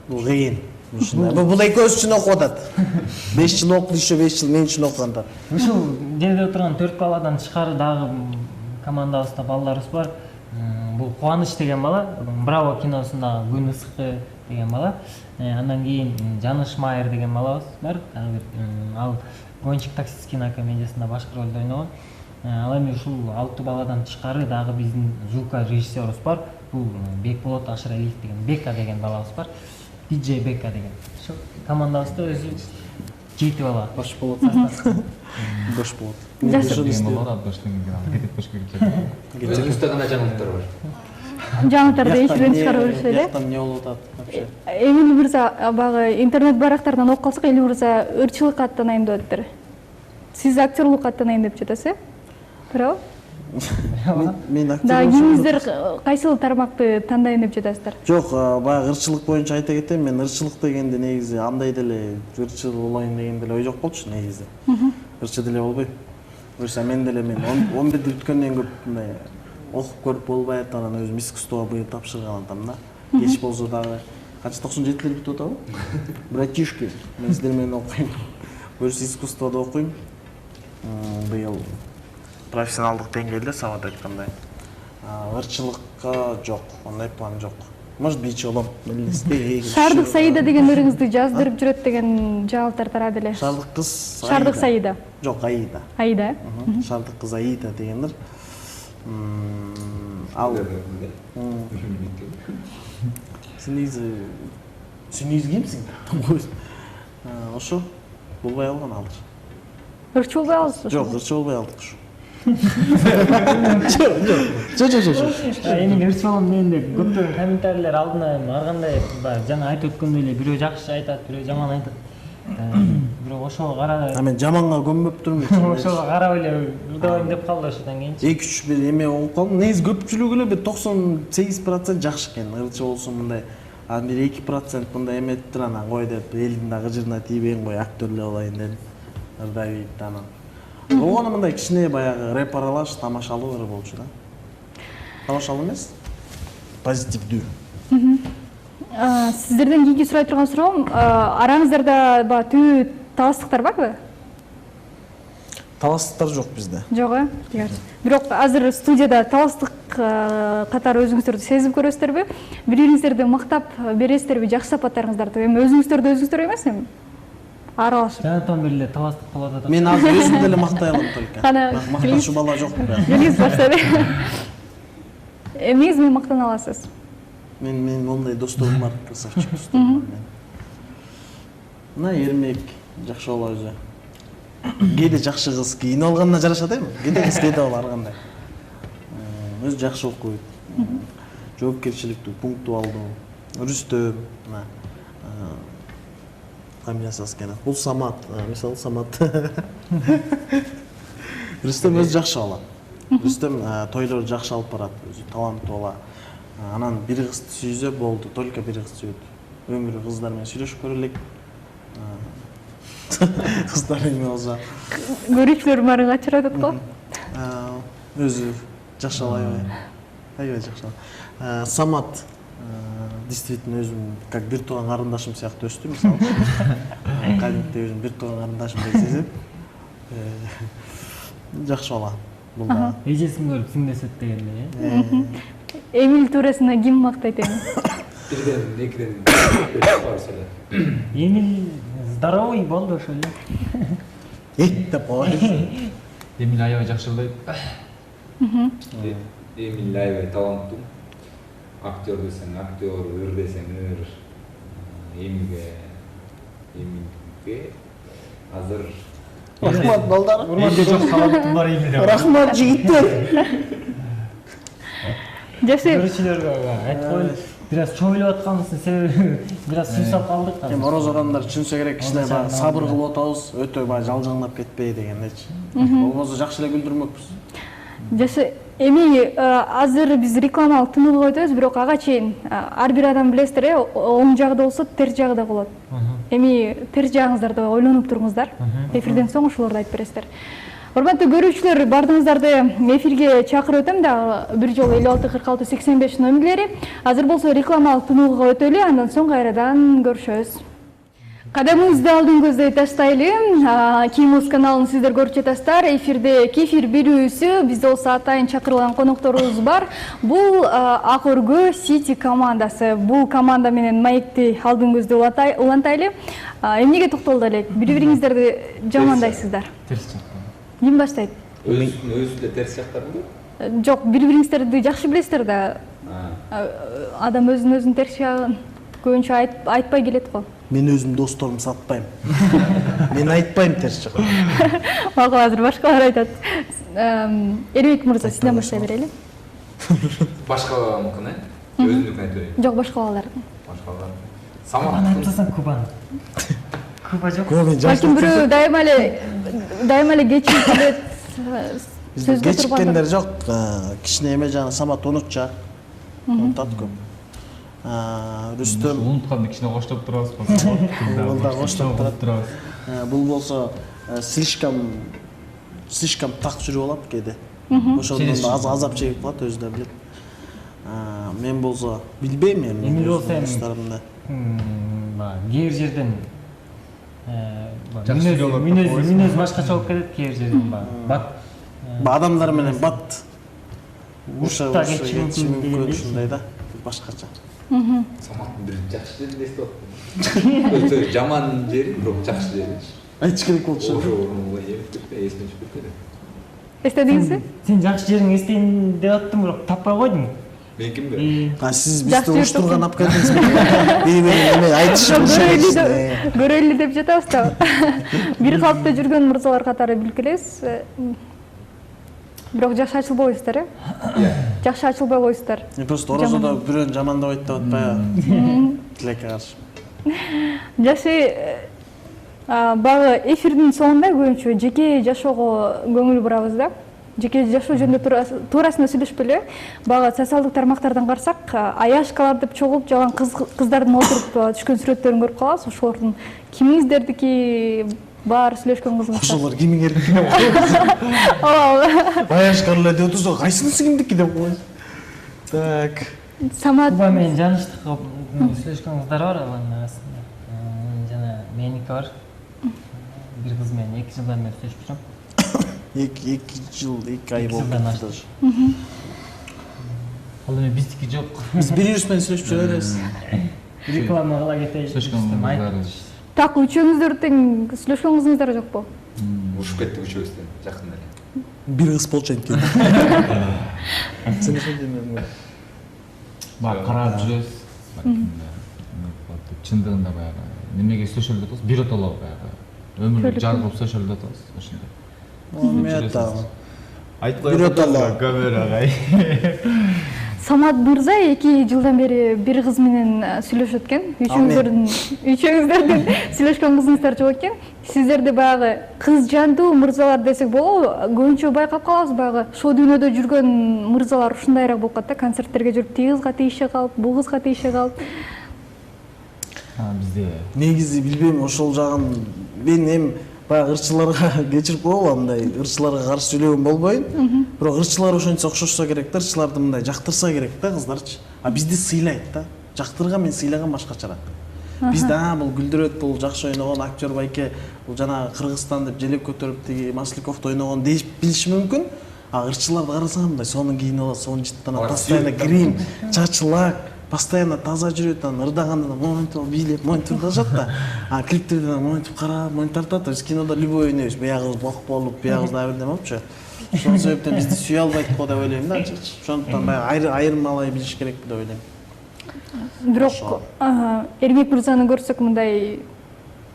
Бул кыйын. Ушундай. Бул экөөбүз үчүн окуп атат. 5 жыл окуду, еще 5 жыл мен үчүн окуганда. Ушул жерде отурган 4 баладан тышкары дагы командабызда балдарыбыз бар. Бул Кубаныч деген бала, Браво киносундагы Күн ысыкы деген бала. Андан кийин Жаныш Майер деген балабыз бар. Ал Гонщик таксист кинокомедиясында башкы ролдо ойногон. Ал эми ушул 6 баладан тышкары дагы биздин звука режиссерубуз бар. Бул Бекболот Ашыралиев деген Бека деген балабыз бар. DJ Бека деген. Ошо командабызда өзү 7 бала. Бош болот. Бош болот. Өзүбүздө гана жаңылыктар бар. Жаңылыктарды эшиктен чыгарып беришет эле. Жактан эмне болуп атат вообще? Эмил мырза, баягы интернет барактардан окуп калсак, Эмил мырза ырчылык каттанайын деп атыптыр. Сиз актерлук каттанайын деп жатасыз, туурабы? Мен актер. Да, кимиңиздер кайсыл тармакты тандайын деп жатасыздар? Жок, баягы ырчылык боюнча айта кетем, мен ырчылык дегенде негизи андай деле ырчы болоюн деген деле ой жок болчу негизи. Ырчы деле болбойм. Буюрса мен 11-де бүткөндөн көп мындай окуп көрүп болбой атат, анан өзүм искусствого быйыл тапшырган атам да. Кеч болсо дагы канча 97-лер бүтүп атабы? Братишки, мен сиздер менен окуйм. Буюрса искусстводо окуйм. Быйыл профессионалдык деңгээлде сабат айткандай. Ырчылыкка жок, андай план жок. Может бийчи болом. Шардык Саида деген ырыңызды жаздырып жүрөт деген жаңылыктар тарады эле. Шардык кыз Шардык Саида. Жок, Аида. Аида. Шардык кыз Аида дегендер. Ал Синиз кимсиң? Ошо болбой алган алыр. Ырчы болбой аласыз? Жок, ырчы болбой алдык ушу. Жок. Эми ырчы болом дегенде көптөгөн комментарийлер алдына ар кандай жана айтып өткөндөй эле бирөө жакшы айтат, бирөө жаман айтат. Бирок ошого карап Мен жаманга көмбөптүрмүн. ошого карап эле ырдабайм деп калды ошодон кийинчи. 2-3 бир эме болуп калдым. Негизи көпчүлүгү эле бир 98% жакшы экен. Ырчы болсун мындай. Анан бир 2% мындай эметиптир, анан кой деп элдин дагы жырына тийбейин, кой актер эле болайын дедим. Ырдайбыйт анан. Болгону мындай кичине баягы рэп аралаш тамашалуу ыры болчу да. Тамашалуу эмес? Позитивдүү. Сиздерден кийинки сурай турган суроом, араңыздарда баягы түбү таластыктар барбы? Таластыктар жок бизде. Жок, бирок азыр студияда таластык катары өзүңүздөрдү сезип көрөсүздөрбү? Бириңиздерди мактап бересиздерби, жакшы сапаттарыңыздарды? Эми өзүңүздөрдү өзүңүздөр эмес эми? Аралашып. Жанатан бери эле таластык болуп атат. Мен азыр өзүмдү эле мактай алам только. Кана Макташуу бала жок. Келиңиз баштады. Эмнеңиз менен мактана аласыз? Мен ондай досторум бар, красавчик досторум бар. Мына Эрмек жакшы бала өзү. Кээде жакшы кыз, кийинип алганына жарашат эми. Кээде кыз, кээде бала ар кандай. Өзү жакшы окуйт. Жоопкерчиликтүү, пунктуалдуу. Рүстөм, мына фамилиясы экен. Бул Самат, мисалы Самат. Рүстөм өзү жакшы бала. Рүстем тойлорду жакшы алып барат, өзү таланттуу бала. Анан бир кызды сүйсө болду, только бир кыз сүйөт. Өмүрү кыздар менен сүйлөшүп көрө элек. Кыздар менен болсо Көрүүчүлөр барга чыратат го. өзү жакшы албайбы? Аябай жакшы. Самат действительно өзүм как бир тууган карындашым сыяктуу өстү, мисалы. Кадимки өзүм бир тууган карындашым деп сезем. Жакшы бала. Бул да. Эжесин көрүп сиңдесет дегендей, Эмил туурасында ким мактайт эми? Бирден, экиден бар эле. Эмил здоровый болду ошо эле. Деп коебуз. Эмил аябай жакшы ырдайт. Эмил аябай таланттуу. Актер десең актер, ыр десең ыр. Эмилге азыр Рахмат балдар. Эмилде жок таланттуу бар Эмилде. Рахмат жигиттер. Жакшы. Көрүүчүлөргө айтып коелу. Бир аз чойлоп атканыбыздын себеби бир аз сүйсап калдык. Эми ороз адамдар түшүнсө керек, кичине баягы сабыр кылып атабыз, өтө баягы жалжаңдап кетпей дегендечи. Болбосо жакшы эле күлдүрмөкпүз. Жакшы. Эми азыр биз рекламалык тыныгып өтөбүз, бирок ага чейин ар бир адам билесиздер, оң жагы да болсо терс жагы да болот. Эми терс жагыңыздарды ойлонуп туруңуздар. Эфирден соң ошолорду айтып бересиздер. Урматтуу көрүүчүлөр, баардыгыңыздарды эфирге чакырып өтөм дагы бир жолу 564685 номерлери. Азыр болсо рекламалык тыныгууга өтөлү, андан соң кайрадан көрүшөбүз. Кадамыңызды алдын көздөй таштайлы. Кимус каналын сиздер көрүп жатасыздар. Эфирде кефир берүүсү, бизде болсо атайын чакырылган конокторубуз бар. Бул Ак Өргө Сити командасы. Бул команда менен маекти алдын көздөй улантайлы. Эмнеге токтолду элек? Бири-бириңиздерди жамандайсыздар. Терс жак. Ким баштайт? өзү эле терс жактарбы? Жок, бири-бириңиздерди жакшы билесиздер да. Адам өзүнүн терс жагын көбүнчө айтпай келет го. Мен өзүм досторумду сатпайм. Мен айтпайм терс жак. Макул, азыр башкалар айтат. Эрбек мырза, сизден баштай берели. Башка мүмкүн, өзүнүкүн айтып берейин. Жок, башкалар. Башкалар. Кубаны Самат. айтсаң Кубаны. Куба жок. Балким бирөө дайыма эле кечирип келет. Сөзгө Кечиккендер жок. Кичине эме жана Самат унутча. Унутат көп. Рүстөм Унутканды кичине коштоп турабыз. Бул да коштоп турат. Бул болсо слишком так жүрүп алат кээде. Ошондон да азап чегип калат, өзү да билет. Мен болсо билбейм эми. Эмил болсо эми досторумда. кээ бир жерден мүнөз башкача болуп кетет, кээ бир жерден бат. Адамдар менен бат. Урушта кетиши мүмкүн ушундай да, башкача. Саматтын бир жакшы жерин эстеп аттым. Өтө жаман жери, бирок жакшы жери. Айтыш керек болчу. Ошо эстен чыгып кетти. Эстедиңизби? Сен жакшы жериңди эстейин деп аттым, бирок таппай койдуң. Мен кимге? Сиз бизди уруштурган алып келдиңизби? Бири-бири эме айтыш көрөлү деп жатабыз да. Бир калыпта жүргөн мырзалар катары билгилес. Бирок жакшы ачылбайсыздар, жакшы ачылбай койсуздар. Просто орозодо бирөөнү жамандабайт деп атпайбы? Тилекке каршы. Жакшы, багы эфирдин соңунда көбүнчө жеке жашоого көңүл бурабыз да. Жеке жашоо жөнүндө туурасында сүйлөшпөлү. Багы социалдык тармактардан карасак, аяшкалар деп чогулуп жалган кыздардын отуруп түшкөн сүрөттөрүн көрүп калабыз. Ошолордун кимиңиздердики бар сүйлөшкөн кызыңыздар? Ошолор кимиңердики? Аяшкарлар деп отурса, кайсынысы кимдики деп коебуз. Так. Самат. Куба менен жааныштык сүйлөшкөн кыздар бар алардын арасында. Жана меники бар. Бир кыз менен 2 жылдан бери сүйлөшүп турам. 2 жыл, 2 ай болду. Ал эми биздики жок. Биз бири-бирибиз менен сүйлөшүп жүрө беребиз. Реклама кыла кетейин. Сүйлөшкөн кыздар. Так, үчөөңүздөр тең сүйлөшкөн кызыңыздар жокпу? Ушуп кеттик үчөөбүздөн жакында эле. Бир кыз болчу энткен. Сен ошондой Карап жүрөбүз. Чындыгында баягы немеге сөйлөшөлүп атабыз, биротоло баягы өмүрлүк жар кылып сөйлөшөлүп атабыз ошондой. Мета. Айтып коёбуз камерага. Самат мырза 2 жылдан бери бир кыз менен сүйлөшөт экен. Үчөөңүздөрдүн сүйлөшкөн кызыңыздар жок экен. Сиздерде баягы кыз жандуу мырзалар десек болобу? Көбүнчө байкап калабыз баягы шоу дүйнөдө жүргөн мырзалар ушундайраак болуп калат да, концерттерге жүрүп тиги кызга тийише калып, бул кызга тийише калып. Бизде негизи билбейм ошол жагын мен эми баягы ырчыларга кечирип коелу, андай ырчыларга каршы сүйлөгөн болбойн. Бирок ырчылар ошончо окшошсо керек да, ырчыларды мындай жактырса керек да кыздарчы. А бизди сыйлайт да. Жактырган мен сыйлаган башкачараак. Бизде бул Гүлдүрөт, бул жакшы ойногон актер байке, бул жана Кыргызстан деп желеп көтөрүп тиги Масликовду ойногон деп билиши мүмкүн. А ырчыларды карасаң мындай сонун кийинип алат, сонун жыттанат, постоянно грим, чачы лак, постоянно таза жүрөт, анан ырдаганда монитор бийлеп, монитор тажат да. А клиптерде монитор карап, монитор тартат. Биз кинодо любой ойнойбуз. Биягыбыз бок болуп, биягыбыз да бирдеме болупчу. Ошол себептен бизди сүйө албайт го деп ойлойм да. Ошондуктан баягы айырмалай билиш керекпи деп ойлойм. Бирок Эрмек мырзаны көрсөк мындай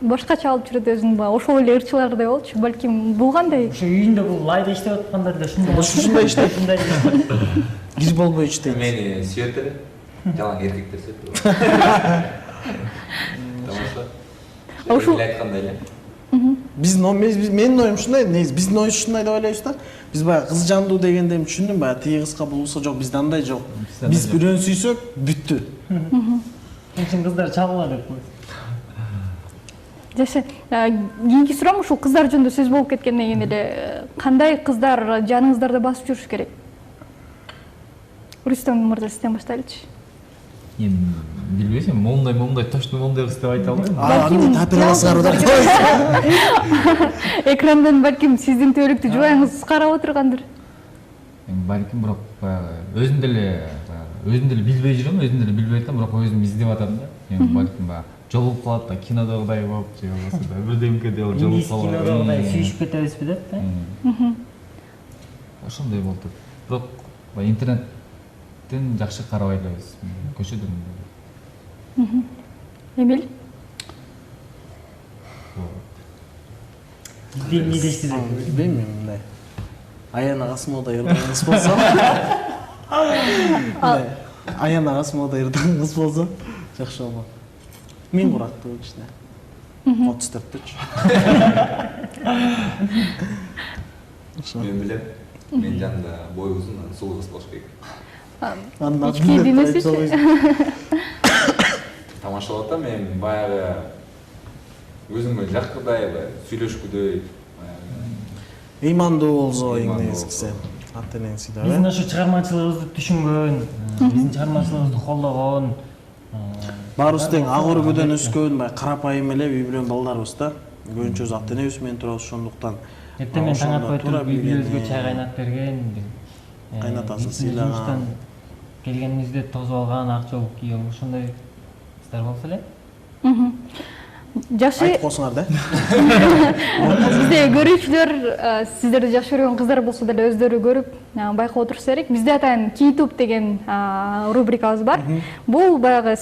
башкача алып жүрөт өзүн, ошол эле ырчылардай болчу. Балким бул кандай? Ошо үйүндө бул лайда иштеп аткандар да Ушундай иштейт. Кир болбой иштейт. Мени сүйөт эле. Жалаң эркектер сүйөт. Тамаша. Ошол айткандай эле. Менин оюм ушундай, негизи биздин оюбуз ушундай деп ойлойбуз да. Биз баягы кыз жандуу дегенде түшүндүм, баягы тиги кызга булса жок, бизде андай жок. Биз бирөөнү сүйсөк бүттү. Чын кыздар чагыла деп коет. Жашы, кийинки суроом ушул кыздар жөнүндө сөз болуп кеткенден кийин эле кандай кыздар жаныңыздарда басып жүрүш керек? Рустам мырза, сизден баштайлычы. эми билбейсиң, момундай точно момундай кыз деп айта албайм. Аны тапираласыңар деп коебуз. Экрандан балким сиздин төбөлүктү жубайыңыз карап отургандыр. Балким бирок өзүм деле билбей жүрөм, өзүм деле билбей атам, бирок өзүм издеп атам да. Эми балким жолугуп калат да, кинодогудай болуп же болбосо да бирдемке деп жолугуп калат. Кинодогудай сүйүшүп кетебизби деп да? Ошондой болуп. Бирок интернеттен жакшы карабай элебиз. Көчөдөн. Эмил? Эмне дештиз? Билбейм мен мындай. Аяна Касымовдай ырдаган кыз болсо. Аяна Касымовдай ырдаган кыз болсо жакшы болот. Мен курактуу кичине. 34-төчү. Мен билем. Мен жанында бой узун, сулуу кыз болуш керек. Ички дүйнөсүчү. Тамашалап атам, мен баягы өзүмө жаккыдай, сүйлөшкүдөй. Ыймандуу болсо эң негизгиси. Ата-энеңи сыйлап. Биздин ошо чыгармачылыгыбызды түшүнгөн, биздин чыгармачылыгыбызды колдогон. Баарыбыз тең ак өргөдөн өскөн, баягы карапайым эле үй бүлөнүн балдарыбыз да. Көбүнчөбүз ата-энебиз менен турабыз, ошондуктан. Эртең мен таң атпай туруп үй бүлөбүзгө чай кайнап берген. Кайнатасын сыйлаган. Келгенибизде тосуп алган, ак жолук кийип, ошондой кыздар болсо эле. Жашы Айтып койсуңар да. бизде көрүүчүлөр сиздерди жакшы көргөн кыздар болсо деле өздөрү көрүп байкап отурса керек. Бизде атайын Кейтуп деген рубрикабыз бар. Бул баягы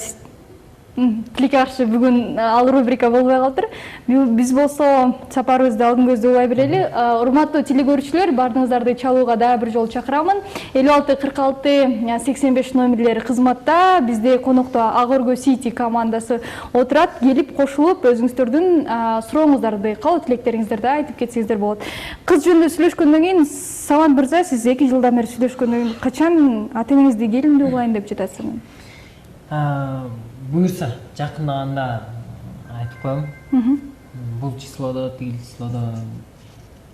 тилекке каршы бүгүн ал рубрика болбой калыптыр. Биз болсо сапарыбызды алдын көздө улай берели. Урматтуу телекөрүүчүлөр, баардыгыңыздарды чалууга дагы бир жолу чакырамын. 56-46-85 номерлери кызматта. Бизде конокто Ак Өргө Сити командасы отурат. Келип кошулуп өзүңүздөрдүн сурооңуздарды, каалоо тилектериңиздерди айтып кетсеңиздер болот. Кыз жөнүндө сүйлөшкөндөн кийин Самат мырза, сиз 2 жылдан бери сүйлөшкөндөн кийин качан ата-энеңизди келиндүү кылайын деп жатасыз? Буюрса, жакындаганда айтып коем. Бул числодо, тигил числодо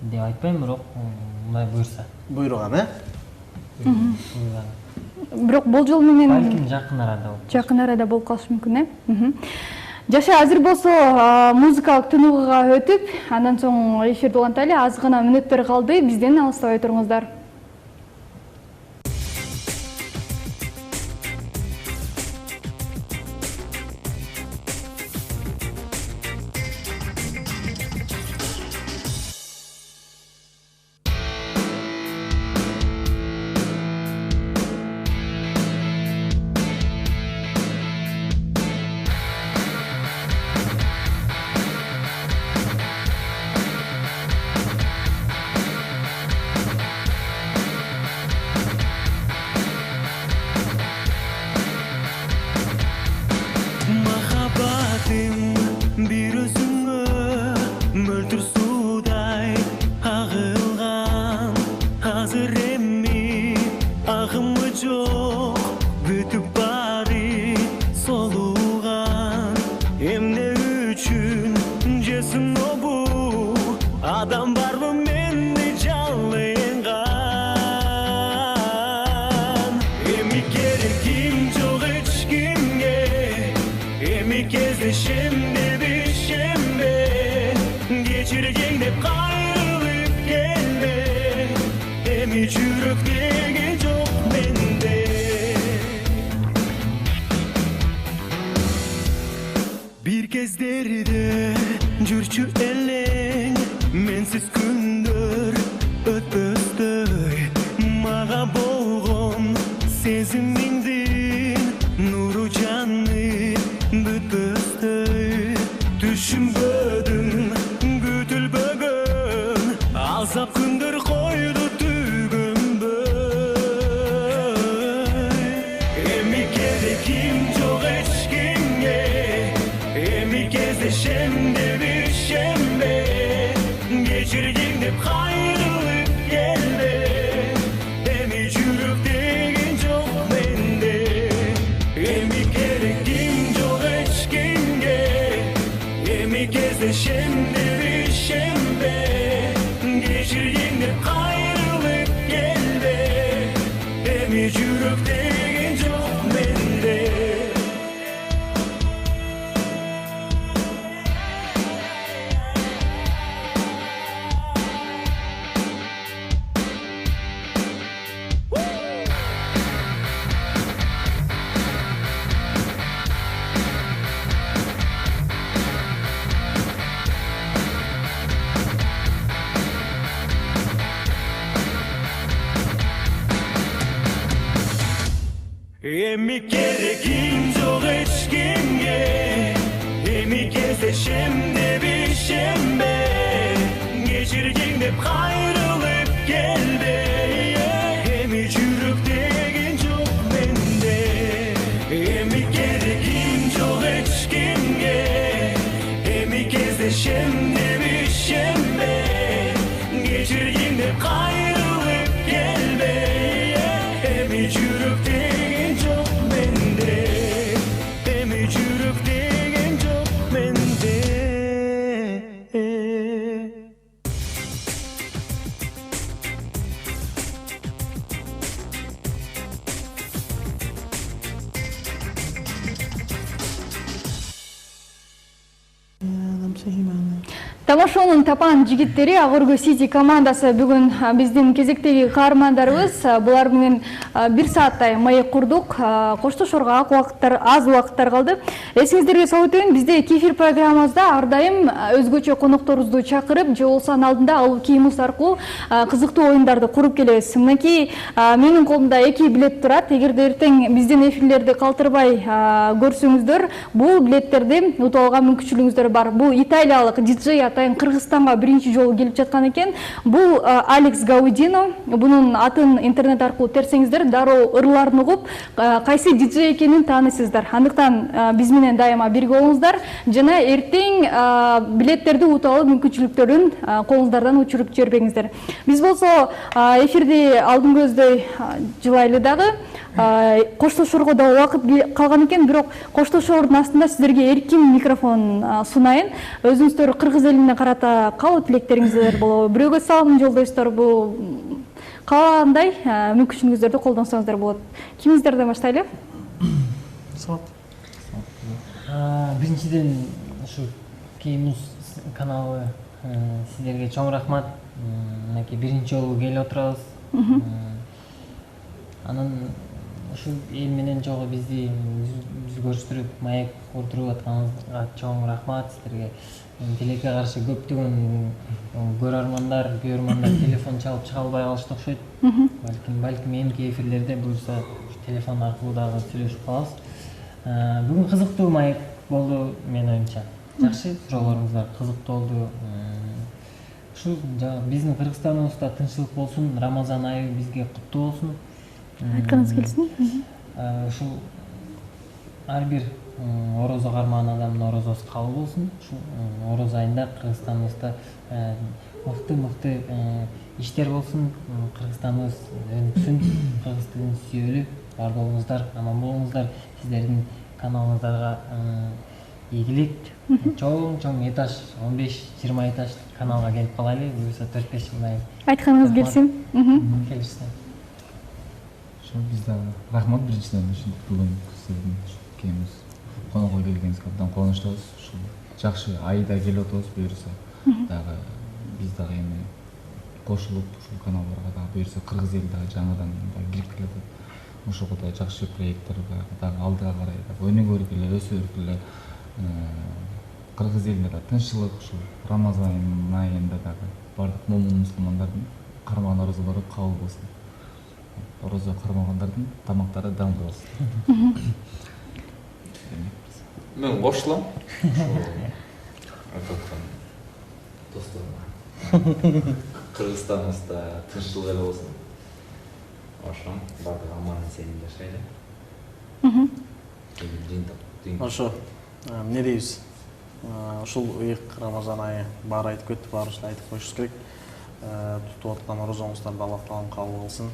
деп айтпайм, бирок мындай буюрса. Буйруган, Бирок болжол менен Балким жакын арада болуп калышы мүмкүн, Жашы, азыр болсо музыкалык тынууга өтүп, андан соң эфирди улантайлы. Аз гана мүнөттөр калды. Бизден алыстабай туруңуздар. Эми кездешемде бишембе кечиргең деп кайрылып келбе эми жүрөктөгү жок менде бир кездерде жүрчү элең менсиз күндөр өтпөстөй мага болгон сезимиңдин нуру жанып бүтпөстөй түшүнбөдүм күтүлбөгөн азап күндөр койду түгөнбөй эми кереким жок эч кимге эми кездешемде бишембе кечиргең деп кайрылып келбе эми жүрөк деген жок менде эми кереким жок эч кимге эми кездешемде бишембе кечиргең деп кайрылып келбе эми жүрөк деген жок менде Эми керегим жок эч кимге эми кездешемде бишембе кечиргең деп кайрылып келбе эми жүрөк деген жок менде эми керегим жок эч кимге эми кездешемде бишембе кечиргең деп кайрылып келбе эми жүрөк деген жок менде эми жүрөк деген жок менде Тамашонун тапан жигиттери Агыргө Сити командасы бүгүн биздин кезектеги каармандарыбыз. Булар менен 1 сааттай маек курдук. Коштошорго аз убакыттар калды. Эсиңиздерге салып өтөйүн, бизде кефир программабызда ар дайым өзгөчө конокторубузду чакырып, же болбосо алдында алуу кийимибиз аркылуу кызыктуу оюндарды куруп келебиз. Мынакей менин колумда 2 билет турат. Эгерде эртең биздин эфирлерди калтырбай көрсөңүздөр, бул билеттерди утуп алган мүмкүнчүлүгүңүздөр бар. Бул италиялык диджей Кыргызстанга биринчи жолу келип жаткан экен. Бул Алекс Гаудино. Бунун атын интернет аркылуу терсеңиздер, дароо ырларын угуп, кайсы диджей экенин таанысыздар. Андыктан биз менен дайыма бирге болуңуздар жана эртең билеттерди утуп алуу мүмкүнчүлүктөрүн колуңуздардан учуруп жибербеңиздер. Биз болсо эфирди алдын көздөй жылайлы дагы. Коштошорго да убакыт калган экен, бирок коштошордун астында сиздерге эркин микрофон сунайын. Өзүңүздөр кыргыз элине карата калуу тилектериңиздер болобу? Бирөөгө салым жолдойсуздар, бул кандай мүмкүнчүлүгүңүздөрдү колдонсоңуздар болот. Кимиңиздерден баштайлы? Биринчиден ушу Кеймус каналы сиздерге чоң рахмат. Мынакей биринчи жолу келип отурабыз. Анан ушу эл менен жогу бизди көрүштүрүп, маек курдуруп атканыңызга чоң рахмат сиздерге. Тилекке каршы көптөгөн көрөрмандар телефон чалып чыга албай калышты окшойт. Балким эмки эфирлерде буюрса телефон аркылуу дагы сүйлөшүп калабыз. Бүгүн кызыктуу маек болду менин оюмча. Жакшы суроолоруңуздар кызыктуу болду. Ушу биздин Кыргызстаныбызда тынччылык болсун, Рамазан айы бизге куттуу болсун. Айтканыңыз келсин. Ушу ар бир орозо кармаган адамдын орозосу кабыл болсун. Ушу ороз айында Кыргызстаныбызда мыкты иштер болсун. Кыргызстаныбыз өнүксүн, кыргыз тилин сүйөлү. Бар болуңуздар, аман болуңуздар. Сиздердин каналыңыздарга ийгилик. Чоң этаж, 15-20 этаж каналга келип калайлы. Буюрса 4-5 мындай. Айтканыңыз келсин. Келишсиң. Bizde rahmat birinciden düşündük bugün sizin Кеймус konuğa колдоого келгениңизге абдан кубанычтабыз. Ушул жакшы айда келип атабыз буюрса. Дагы биз дагы эми кошулуп ушул каналдарга дагы буюрса кыргыз ели дагы жаңадан кирип келатат. Ошого да жакшы проекттер дагы алдыга карай дагы өнүгүп эле, өсүп эле кыргыз элинде да тынччылык ушул Рамазан айында дагы бардык момун мусулмандардын кармаган оразалары кабыл болсун. Ораза кармагандардын тамактары даңдуу болсун. Мен кошулам. Айтаткан досторум. Кыргызстаныбызда тынччылык эле болсун. Ошон бардыгы аман эсен жашайлы. Ошо эмне дейбиз? Ушул ыйык Рамазан айы баары айтып кетти, баары ушул айтып коюшубуз керек. Тутуп аткан орозоңуздарды Аллах таалам кабыл кылсын.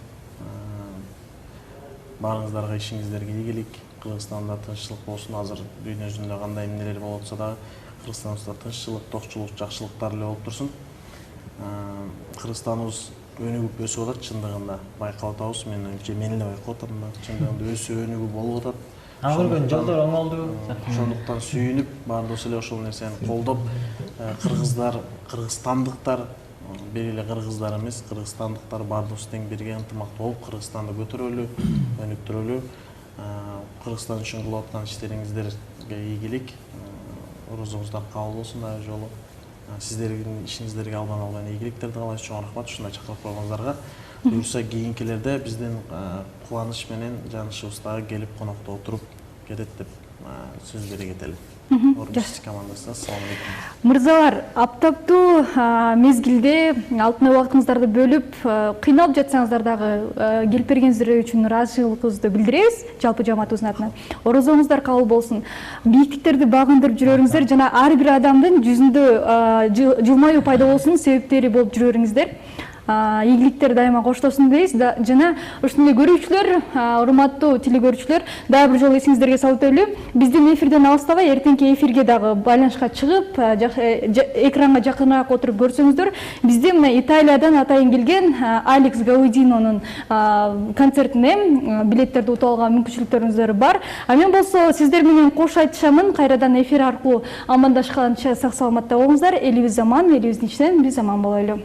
Баарыңыздарга ишиңиздерге ийгилик. Кыргызстанда тынччылык болсун. Азыр дүйнө жүзүндө кандай эмнелер болуп атса дагы Кыргызстаныбызда тынччылык, токчулук, жакшылыктар эле болуп турсун. Кыргызстаныбыз өнүгүп өсүп атат чындыгында. Байкалып атабыз. Мен эле байкалып атам да. Чындыгында өсүп өнүгүү болуп атат. Көргөн жолдор оңолду. Ошондуктан сүйүнүп, баардыгыбыз эле ошол нерсени колдоп, кыргыздар, кыргызстандыктар, бир эле кыргыздар эмес, кыргызстандыктар баардыгыбыз тең бирге ынтымактуу болуп Кыргызстанды көтөрөлү, өнүктүрөлү. Кыргызстан үчүн кылып аткан иштериңиздерге ийгилик. Орозоңуздар кабыл болсун дагы жолу. Сиздердин ишиңиздерге албан ийгиликтерди каалайбыз. Чоң рахмат ушундай чакырып койгонуңуздарга. Буюрса кийинкилерде биздин кубаныч менен жанышыбыз дагы келип конокто отуруп кетет деп сөз бере кетели. Орбис командасы, ассалам алейкум. Мырзалар, аптаптуу мезгилде алтын убактыңыздарды бөлүп, кыйналып жатсаңыздар дагы келип бергениңиздер үчүн ыраазычылыгыбызды билдиребиз, жалпы жамаатыбыздын атынан. Орозоңуздар кабыл болсун. Бийиктиктерди багындырып жүрөрүңүздөр жана ар бир адамдын жүзүндө жылмаюу пайда болсун себептери болуп жүрөрүңүздөр. Ийгиликтер дайыма коштосун дейбиз. Жана ушундай көрүүчүлөр, урматтуу телекөрүүчүлөр, дагы бир жолу эсиңиздерге салып өтөлү. Биздин эфирден алыстабай, эртеңки эфирге дагы байланышка чыгып, экранга жакыныраак отуруп көрсөңүздөр, бизде мына Италиядан атайын келген Алекс Гаудинонун концертине билеттерди утуп алган мүмкүнчүлүктөрүңүздөр бар. Мен болсо сиздер менен кош айтышамын. Кайрадан эфир аркылуу амандашканча сак саламатта болуңуздар. Элибиз аман, элибиздин ичинен биз аман бололу.